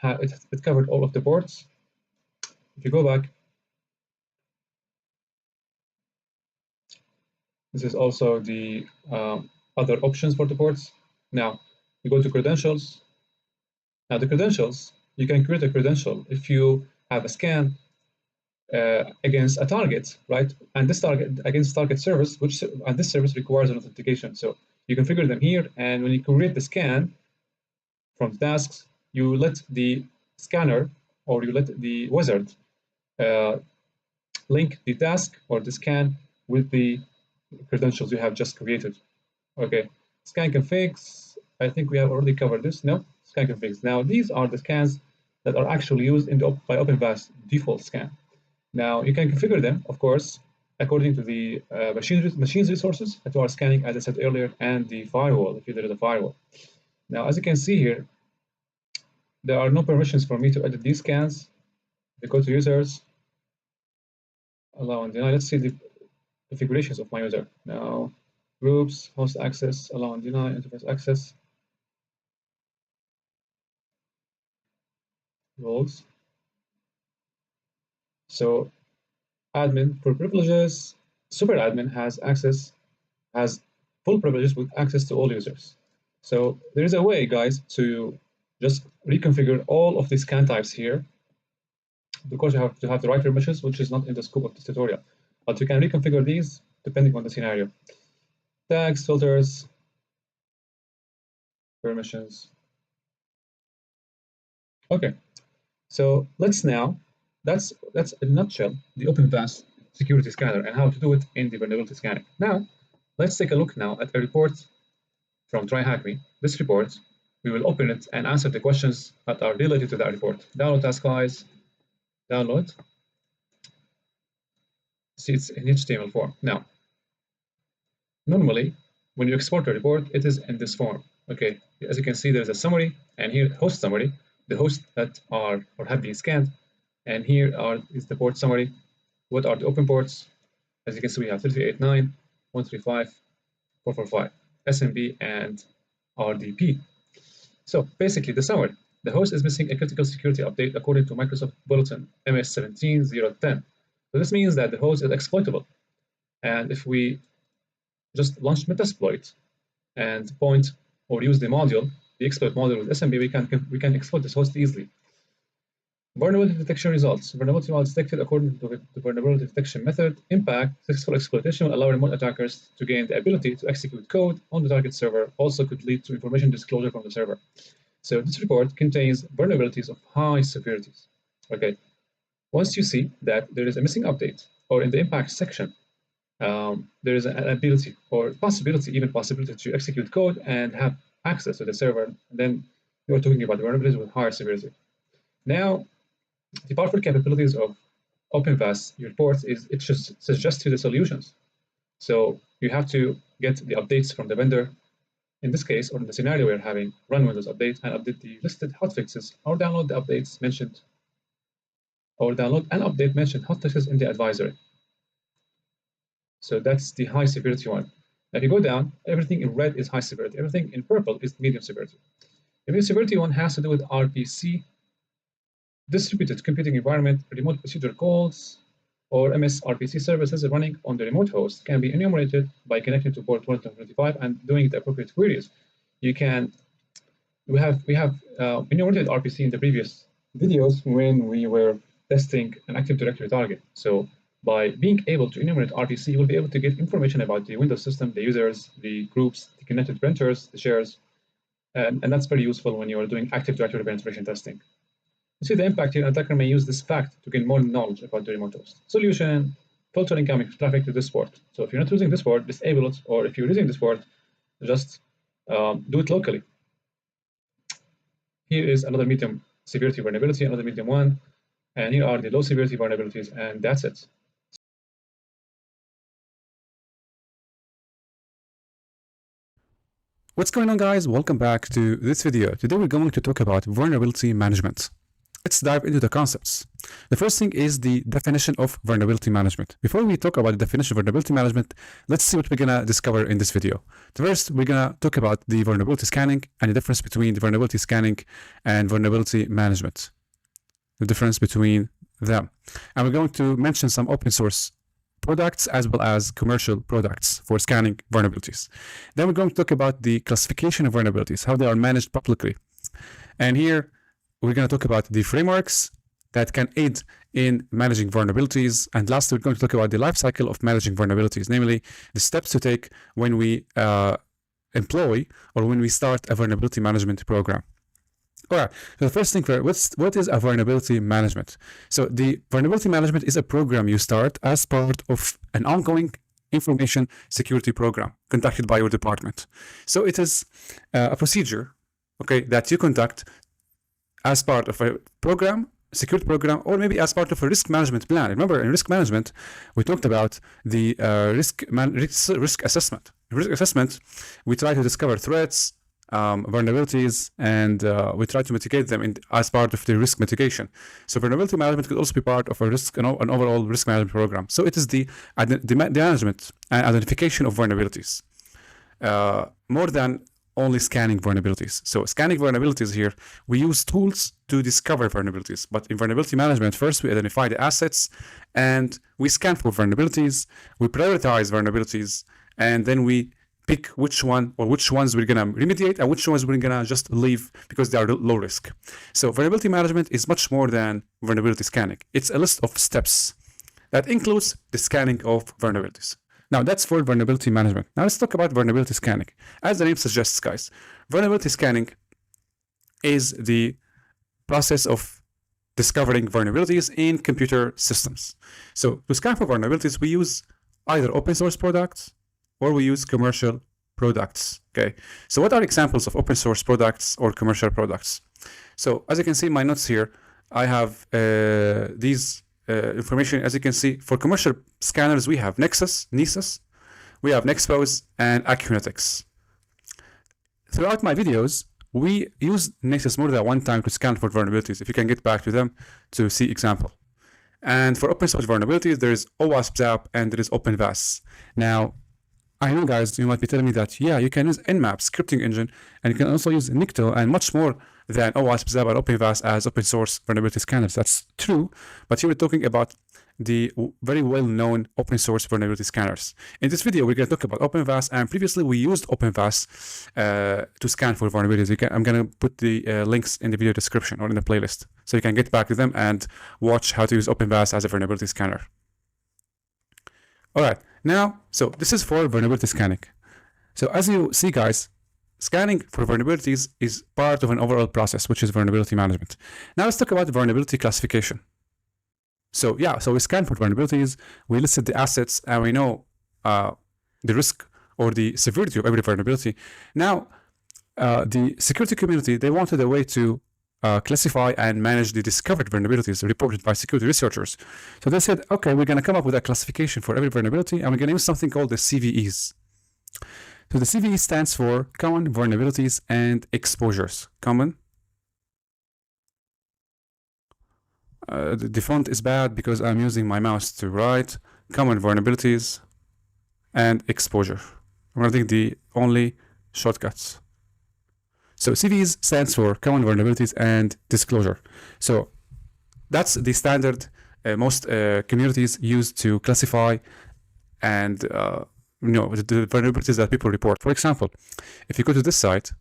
it covered all of the ports. If you go back, This is also the other options for the ports. Now, you go to credentials. Now, the credentials, you can create a credential if you have a scan against a target, right? And this target against target service, and this service requires an authentication. So you configure them here, and when you create the scan from the tasks, you let the scanner or you let the wizard link the task or the scan with the credentials you have just created. Okay, scan configs. I think we have already covered this. No, scan configs. Now these are the scans that are actually used by OpenVas default scan. Now you can configure them, of course, according to the machines resources that you are scanning, as I said earlier, and the firewall, if there is a firewall. Now, as you can see here, there are no permissions for me to edit these scans. They go to users, allow and deny. Let's see the configurations of my user. Now, groups, host access, allow and deny, interface access, roles. So admin for privileges, super admin has full privileges with access to all users. So there is a way, guys, to just reconfigure all of the scan types here. Of course, you have to have the right permissions, which is not in the scope of this tutorial, but you can reconfigure these depending on the scenario. Tags, filters, permissions. Okay, so let's now, that's in a nutshell the OpenVas security scanner and how to do it in the vulnerability scanning. Now, let's take a look now at a report from TryHackMe. This report, we will open it and answer the questions that are related to that report. Download task files, download. See, it's in HTML form. Now, normally, when you export a report, it is in this form. Okay, as you can see, there's a summary, and here host summary, the hosts that are or have been scanned, and here is the port summary. What are the open ports? As you can see, we have 3389, 135, 445, SMB, and RDP. So basically, the summary. The host is missing a critical security update according to Microsoft Bulletin MS17-010. So this means that the host is exploitable. And if we just launch Metasploit and point or use the module, the exploit module with SMB, we can exploit this host easily. Vulnerability detection results. Vulnerability was detected according to the vulnerability detection method. Impact. Successful exploitation will allow remote attackers to gain the ability to execute code on the target server. Also could lead to information disclosure from the server. So this report contains vulnerabilities of high severities. Okay. Once you see that there is a missing update, or in the impact section, there is an ability or possibility to execute code and have access to the server, then you are talking about vulnerabilities with higher severity. Now, the powerful capabilities of OpenVas reports is it just suggests you the solutions. So you have to get the updates from the vendor. In this case, or in the scenario we're having, run Windows update and update the listed hotfixes, or download the updates mentioned, or download and update mentioned hotfixes in the advisory. So that's the high severity one. Now, if you go down, everything in red is high severity. Everything in purple is medium severity. The medium severity one has to do with RPC, distributed computing environment, remote procedure calls, or MSRPC services running on the remote host can be enumerated by connecting to port 125 and doing the appropriate queries. We have enumerated RPC in the previous videos when we were testing an Active Directory target. So by being able to enumerate RPC, you will be able to get information about the Windows system, the users, the groups, the connected printers, the shares, and that's very useful when you are doing Active Directory penetration testing. You see the impact here. An attacker may use this fact to gain more knowledge about the remote host. Solution: filter incoming traffic to this port. So if you're not using this port, disable it, or if you're using this port, just do it locally. Here is another medium severity vulnerability, another medium one, and here are the low severity vulnerabilities, and that's it. What's going on, guys? Welcome back to this video. Today we're going to talk about vulnerability management. Let's dive into the concepts. The first thing is the definition of vulnerability management. Before we talk about the definition of vulnerability management, let's see what we're gonna discover in this video. First, we're gonna talk about the vulnerability scanning and the difference between the vulnerability scanning and vulnerability management. The difference between them. And we're going to mention some open source products as well as commercial products for scanning vulnerabilities. Then we're going to talk about the classification of vulnerabilities, how they are managed publicly. And here we're going to talk about the frameworks that can aid in managing vulnerabilities. And lastly, we're going to talk about the life cycle of managing vulnerabilities, namely the steps to take when we employ or when we start a vulnerability management program. All right, so the first thing, what is a vulnerability management? So the vulnerability management is a program you start as part of an ongoing information security program conducted by your department. So it is a procedure, okay, that you conduct as part of a program, security program, or maybe as part of a risk management plan. Remember, in risk management, we talked about the risk assessment. In risk assessment, we try to discover threats, vulnerabilities, and we try to mitigate them as part of the risk mitigation. So vulnerability management could also be part of an overall risk management program. So it is the management and identification of vulnerabilities, more than only scanning vulnerabilities. So scanning vulnerabilities here, we use tools to discover vulnerabilities. But in vulnerability management, first we identify the assets and we scan for vulnerabilities, we prioritize vulnerabilities, and then we pick which ones we're gonna remediate and which ones we're gonna just leave because they are low risk. So vulnerability management is much more than vulnerability scanning. It's a list of steps that includes the scanning of vulnerabilities. Now that's for vulnerability management. Now let's talk about vulnerability scanning. As the name suggests, guys, vulnerability scanning is the process of discovering vulnerabilities in computer systems. So to scan for vulnerabilities, we use either open source products or we use commercial products, okay? So what are examples of open source products or commercial products? So as you can see in my notes here, I have these information. As you can see, for commercial scanners, we have Nessus, we have Nexpose, and Acunetics. Throughout my videos, we use Nessus more than one time to scan for vulnerabilities. If you can get back to them to see example. And for open source vulnerabilities, there is OWASP ZAP and there is OpenVas. Now, I know, guys, you might be telling me that, yeah, you can use Nmap scripting engine, and you can also use Nikto and much more than OWASP ZAP and OpenVas as open source vulnerability scanners. That's true, but here we're talking about the very well-known open source vulnerability scanners. In this video, we're going to talk about OpenVas, and previously we used OpenVas to scan for vulnerabilities. I'm going to put the links in the video description or in the playlist, so you can get back to them and watch how to use OpenVas as a vulnerability scanner. All right, now, so this is for vulnerability scanning. So as you see, guys, scanning for vulnerabilities is part of an overall process, which is vulnerability management. Now let's talk about vulnerability classification. So yeah, so we scan for vulnerabilities, we listed the assets, and we know the risk or the severity of every vulnerability. Now, the security community, they wanted a way to classify and manage the discovered vulnerabilities reported by security researchers. So they said, okay, we're going to come up with a classification for every vulnerability, and we're going to use something called the CVEs. So the CVE stands for Common Vulnerabilities and Exposures. Common. The font is bad because I'm using my mouse to write. Common Vulnerabilities and Exposure. I'm going to take the only shortcuts. So CVEs stands for Common Vulnerabilities and Disclosure. So that's the standard most communities use to classify and the vulnerabilities that people report. For example, if you go to this site,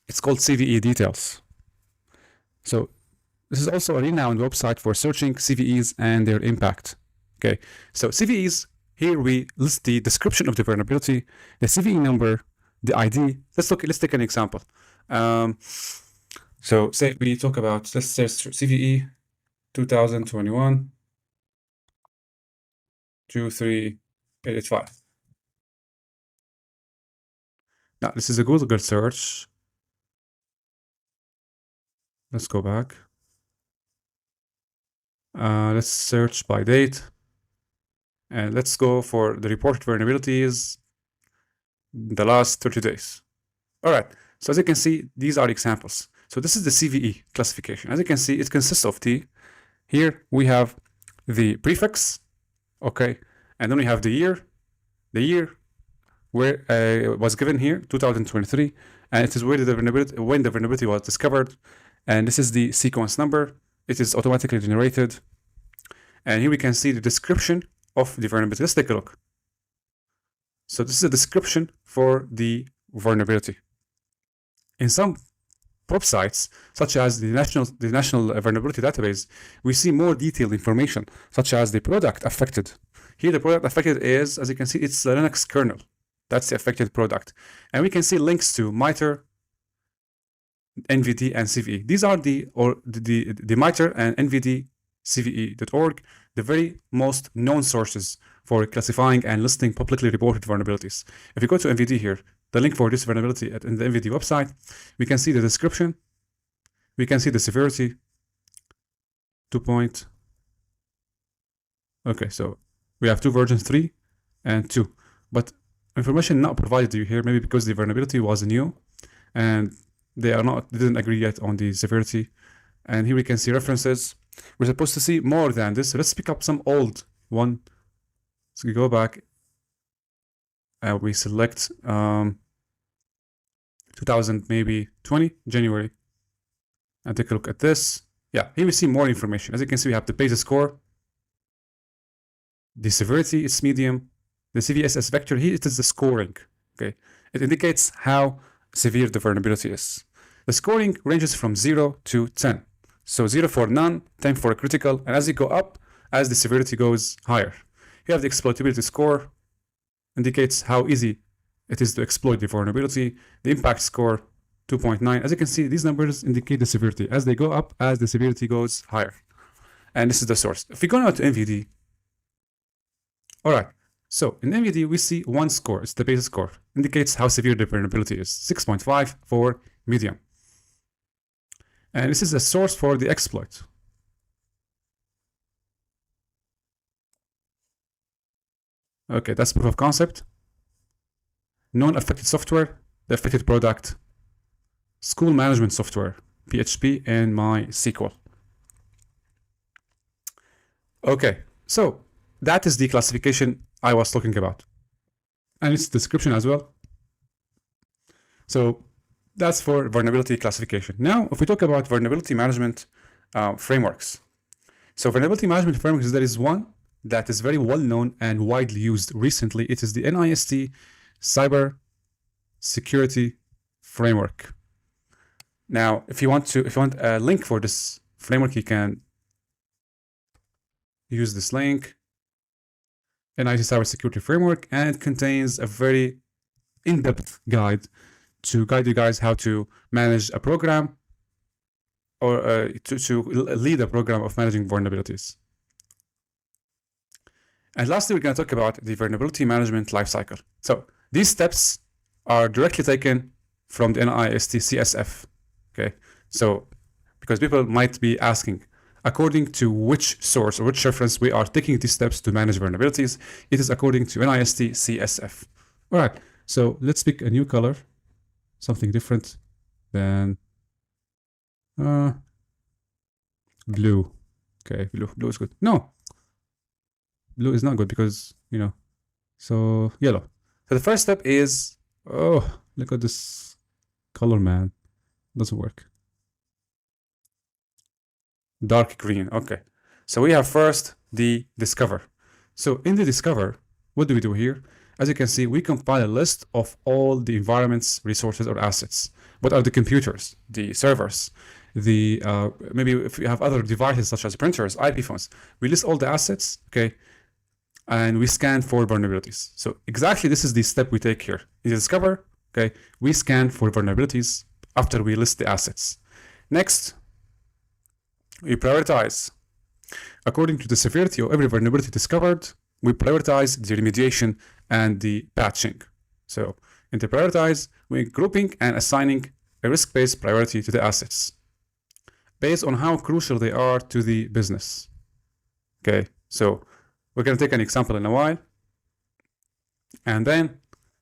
it's called CVE Details. So this is also a renowned website for searching CVEs and their impact. Okay, so CVEs, here we list the description of the vulnerability, the CVE number, the ID. Let's take an example. So say we talk about, let's search CVE 2021 23885. Now this is a Google search. Let's go back. Let's search by date, and let's go for the reported vulnerabilities the last 30 days. All right, so as you can see, these are examples. So this is the CVE classification. As you can see, it consists of here we have the prefix, okay, and then we have the year where it was given here, 2023, and it is where when the vulnerability was discovered, and this is the sequence number. It is automatically generated, And here we can see the description of the vulnerability. Let's take a look. So this is a description for the vulnerability. In some websites, such as the National Vulnerability Database, we see more detailed information, such as the product affected. Here, the product affected is, as you can see, it's the Linux kernel. That's the affected product. And we can see links to MITRE, NVD, and CVE. These are the MITRE and NVD CVE.org, the very most known sources for classifying and listing publicly reported vulnerabilities. If you go to NVD here, the link for this vulnerability in the NVD website, we can see the description, we can see the severity, 2 point. Okay, so we have two versions, 3 and 2, but information not provided to you here, maybe because the vulnerability was new and they didn't agree yet on the severity. And here we can see references. We're supposed to see more than this. So let's pick up some old one. So we go back and we select 2000, maybe 20, January, and take a look at this. Yeah, here we see more information. As you can see, we have the basis score, the severity is medium, the CVSS vector, here it is the scoring. Okay, it indicates how severe the vulnerability is. The scoring ranges from 0 to 10. So 0 for none, 10 for critical, and as you go up, as the severity goes higher. You have the exploitability score, indicates how easy it is to exploit the vulnerability. The impact score, 2.9. As you can see, these numbers indicate the severity. As they go up, as the severity goes higher. And this is the source. If we go now to NVD, all right, so in NVD, we see one score. It's the basis score. Indicates how severe the vulnerability is. 6.5 for medium. And this is a source for the exploit. Okay, that's proof of concept. Known affected software, the affected product, school management software, PHP, and MySQL. Okay, so that is the classification I was talking about. And its description as well. So that's for vulnerability classification. Now, if we talk about vulnerability management frameworks. So vulnerability management frameworks, there is one that is very well known and widely used recently. It is the NIST Cyber Security Framework. Now, if you want a link for this framework, you can use this link, NIST Cyber Security Framework, and it contains a very in-depth guide to guide you guys how to manage a program or to lead a program of managing vulnerabilities. And lastly, we're going to talk about the vulnerability management lifecycle. So these steps are directly taken from the NIST CSF. Okay, so because people might be asking, according to which source or which reference we are taking these steps to manage vulnerabilities, it is according to NIST CSF. All right, so let's pick a new color, something different than blue. Okay, blue is good. No, blue is not good because, you know, so yellow. So the first step is, oh, look at this color, man. Doesn't work. Dark green. Okay. So we have first the discover. So in the discover, what do we do here? As you can see, we compile a list of all the environments, resources, or assets. What are the computers, the servers, the maybe if you have other devices such as printers, IP phones, we list all the assets, okay, and we scan for vulnerabilities. So exactly this is the step we take here. In the discover, okay, we scan for vulnerabilities after we list the assets. Next, we prioritize. According to the severity of every vulnerability discovered, we prioritize the remediation and the patching. So in the prioritize, we're grouping and assigning a risk-based priority to the assets based on how crucial they are to the business. Okay, so we're going to take an example in a while. And then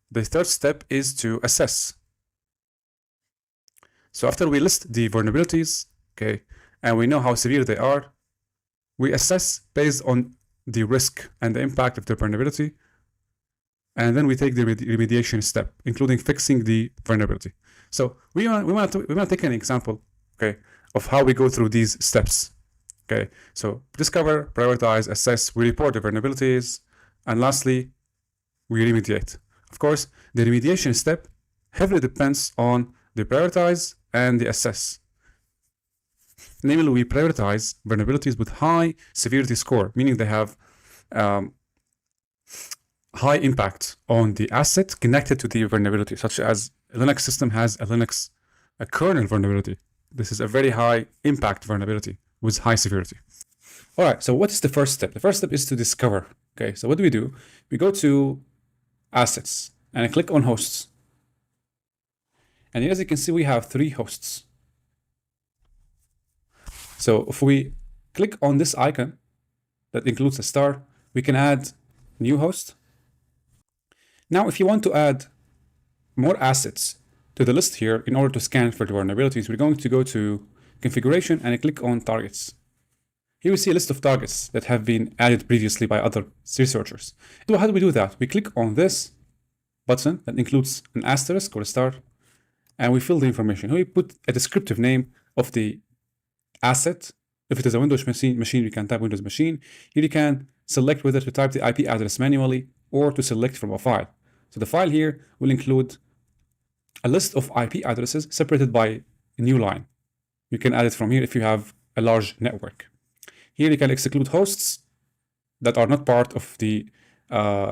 the third step is to assess. So after we list the vulnerabilities, okay, and we know how severe they are, we assess based on the risk and the impact of the vulnerability, and then we take the remediation step, including fixing the vulnerability. So we want to take an example, okay, of how we go through these steps. Okay, so discover, prioritize, assess, we report the vulnerabilities, and lastly, we remediate. Of course, the remediation step heavily depends on the prioritize and the assess. Namely, we prioritize vulnerabilities with high severity score, meaning they have high impact on the asset connected to the vulnerability, such as a Linux system has a kernel vulnerability. This is a very high impact vulnerability with high severity. All right, so what is the first step? The first step is to discover. Okay, so what do? We go to assets and I click on hosts. And here, as you can see, we have 3 hosts. So if we click on this icon that includes a star, we can add new host. Now, if you want to add more assets to the list here in order to scan for the vulnerabilities, we're going to go to configuration and I click on targets. Here we see a list of targets that have been added previously by other researchers. So how do we do that? We click on this button that includes an asterisk or a star, and we fill the information. We put a descriptive name of the asset. If it is a Windows machine, we can type Windows machine. Here you can select whether to type the IP address manually or to select from a file. So the file here will include a list of IP addresses separated by a new line. You can add it from here if you have a large network. Here you can exclude hosts that are not part of the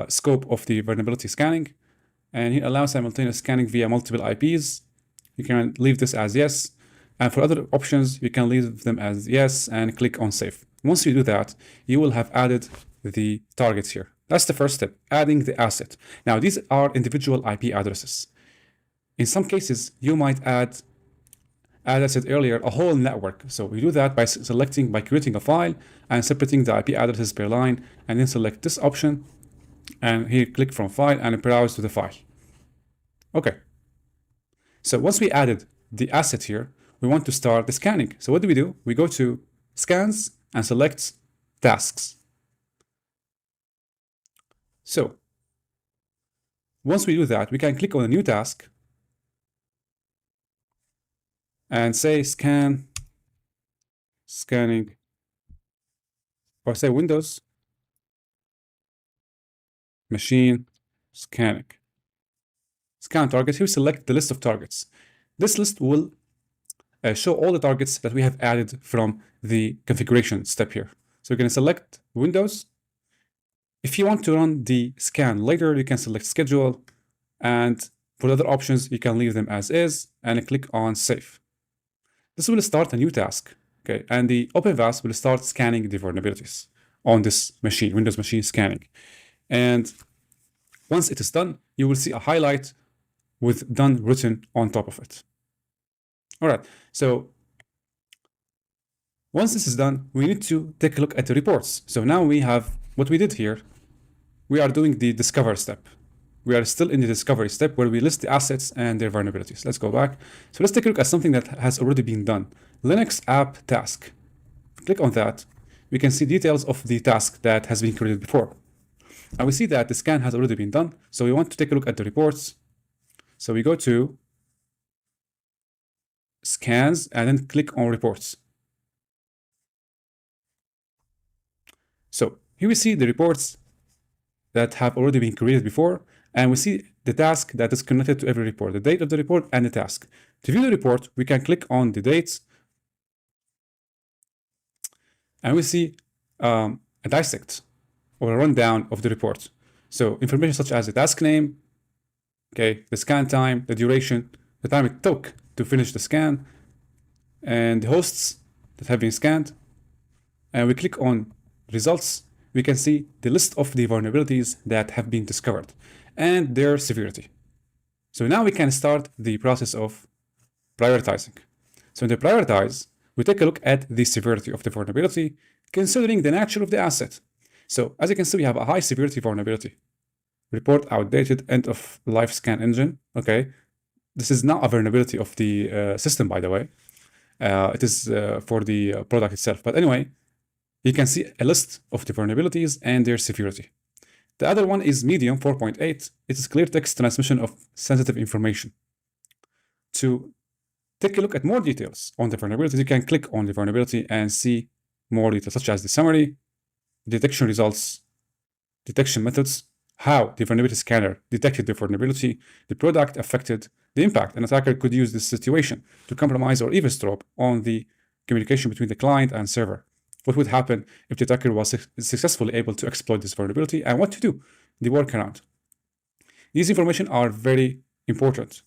scope of the vulnerability scanning. And here allow simultaneous scanning via multiple IPs. You can leave this as yes. And for other options, you can leave them as yes and click on save. Once you do that, you will have added the targets here. That's the first step, adding the asset. Now, these are individual IP addresses. In some cases, you might add, as I said earlier, a whole network. So we do that by creating a file and separating the IP addresses per line, and then select this option. And here, click from file and browse to the file. Okay. So once we added the asset here, we want to start the scanning. So what do? We go to scans and select tasks. So once we do that, we can click on a new task and say scanning, or say Windows machine scanning. Scan targets. Here we select the list of targets. This list will show all the targets that we have added from the configuration step here. So we're going to select Windows. If you want to run the scan later, you can select schedule. And for other options, you can leave them as is and click on save. This will start a new task. Okay, and the OpenVas will start scanning the vulnerabilities on this machine, Windows machine scanning. And once it is done, you will see a highlight with done written on top of it. All right, so once this is done, we need to take a look at the reports. So now we have what we did here. We are doing the discover step. We are still in the discovery step where we list the assets and their vulnerabilities. Let's go back. So let's take a look at something that has already been done. Linux app task. Click on that. We can see details of the task that has been created before. And we see that the scan has already been done. So we want to take a look at the reports. So we go to scans and then click on reports. So here we see the reports that have already been created before, and we see the task that is connected to every report, the date of the report and the task. To view the report, we can click on the dates, and we see a dissect or a rundown of the report. So information such as the task name, okay, the scan time, the duration, the time it took to finish the scan, and the hosts that have been scanned. And we click on results, we can see the list of the vulnerabilities that have been discovered and their severity. So now we can start the process of prioritizing. So in the prioritize, we take a look at the severity of the vulnerability, considering the nature of the asset. So as you can see, we have a high severity vulnerability. Report outdated, end of life scan engine. Okay, this is not a vulnerability of the system, by the way. It is for the product itself. But anyway, you can see a list of the vulnerabilities and their severity. The other one is medium 4.8. It is clear text transmission of sensitive information. To take a look at more details on the vulnerabilities, you can click on the vulnerability and see more details, such as the summary, detection results, detection methods, how the vulnerability scanner detected the vulnerability, the product affected, the impact an attacker could use this situation to compromise or eavesdrop on the communication between the client and server. What would happen if the attacker was successfully able to exploit this vulnerability, and what to do, the workaround. These information are very important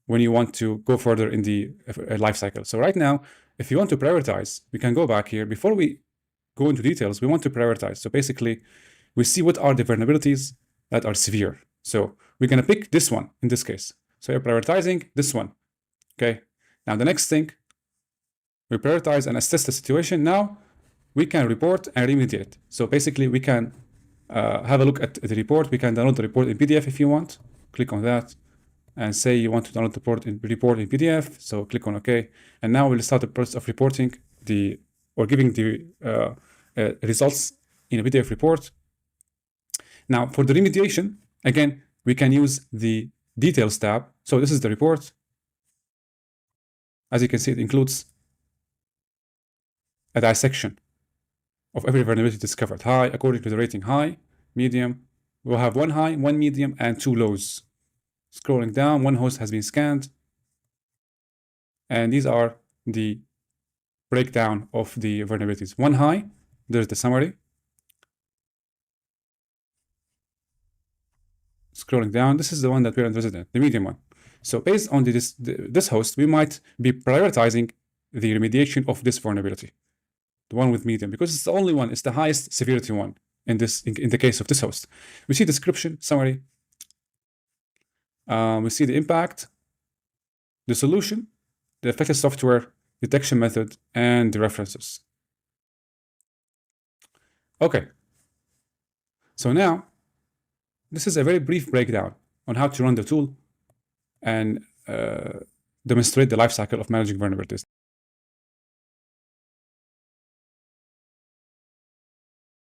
when you want to go further in the life cycle. So right now, if you want to prioritize, we can go back here. Before we go into details, we want to prioritize. So basically, we see what are the vulnerabilities that are severe. So we're going to pick this one in this case. So you're prioritizing this one. Okay. Now the next thing, we prioritize and assess the situation. Now we can report and remediate. So basically, we can have a look at the report. We can download the report in PDF if you want. Click on that and say you want to download the report in PDF. So click on OK. And now we'll start the process of reporting giving the results in a PDF report. Now for the remediation, again, we can use the details tab. So this is the report. As you can see, it includes a dissection of every vulnerability discovered. High, according to the rating, high, medium. We'll have one high, one medium, and two lows. Scrolling down, one host has been scanned. And these are the breakdown of the vulnerabilities. One high, there's the summary. Scrolling down, this is the one that we're interested in, the medium one. So based on this host, we might be prioritizing the remediation of this vulnerability, the one with medium, because it's the only one, it's the highest severity one in the case of this host. We see description, summary. We see the impact, the solution, the affected software, detection method, and the references. Okay. So now, this is a very brief breakdown on how to run the tool and demonstrate the lifecycle of managing vulnerabilities.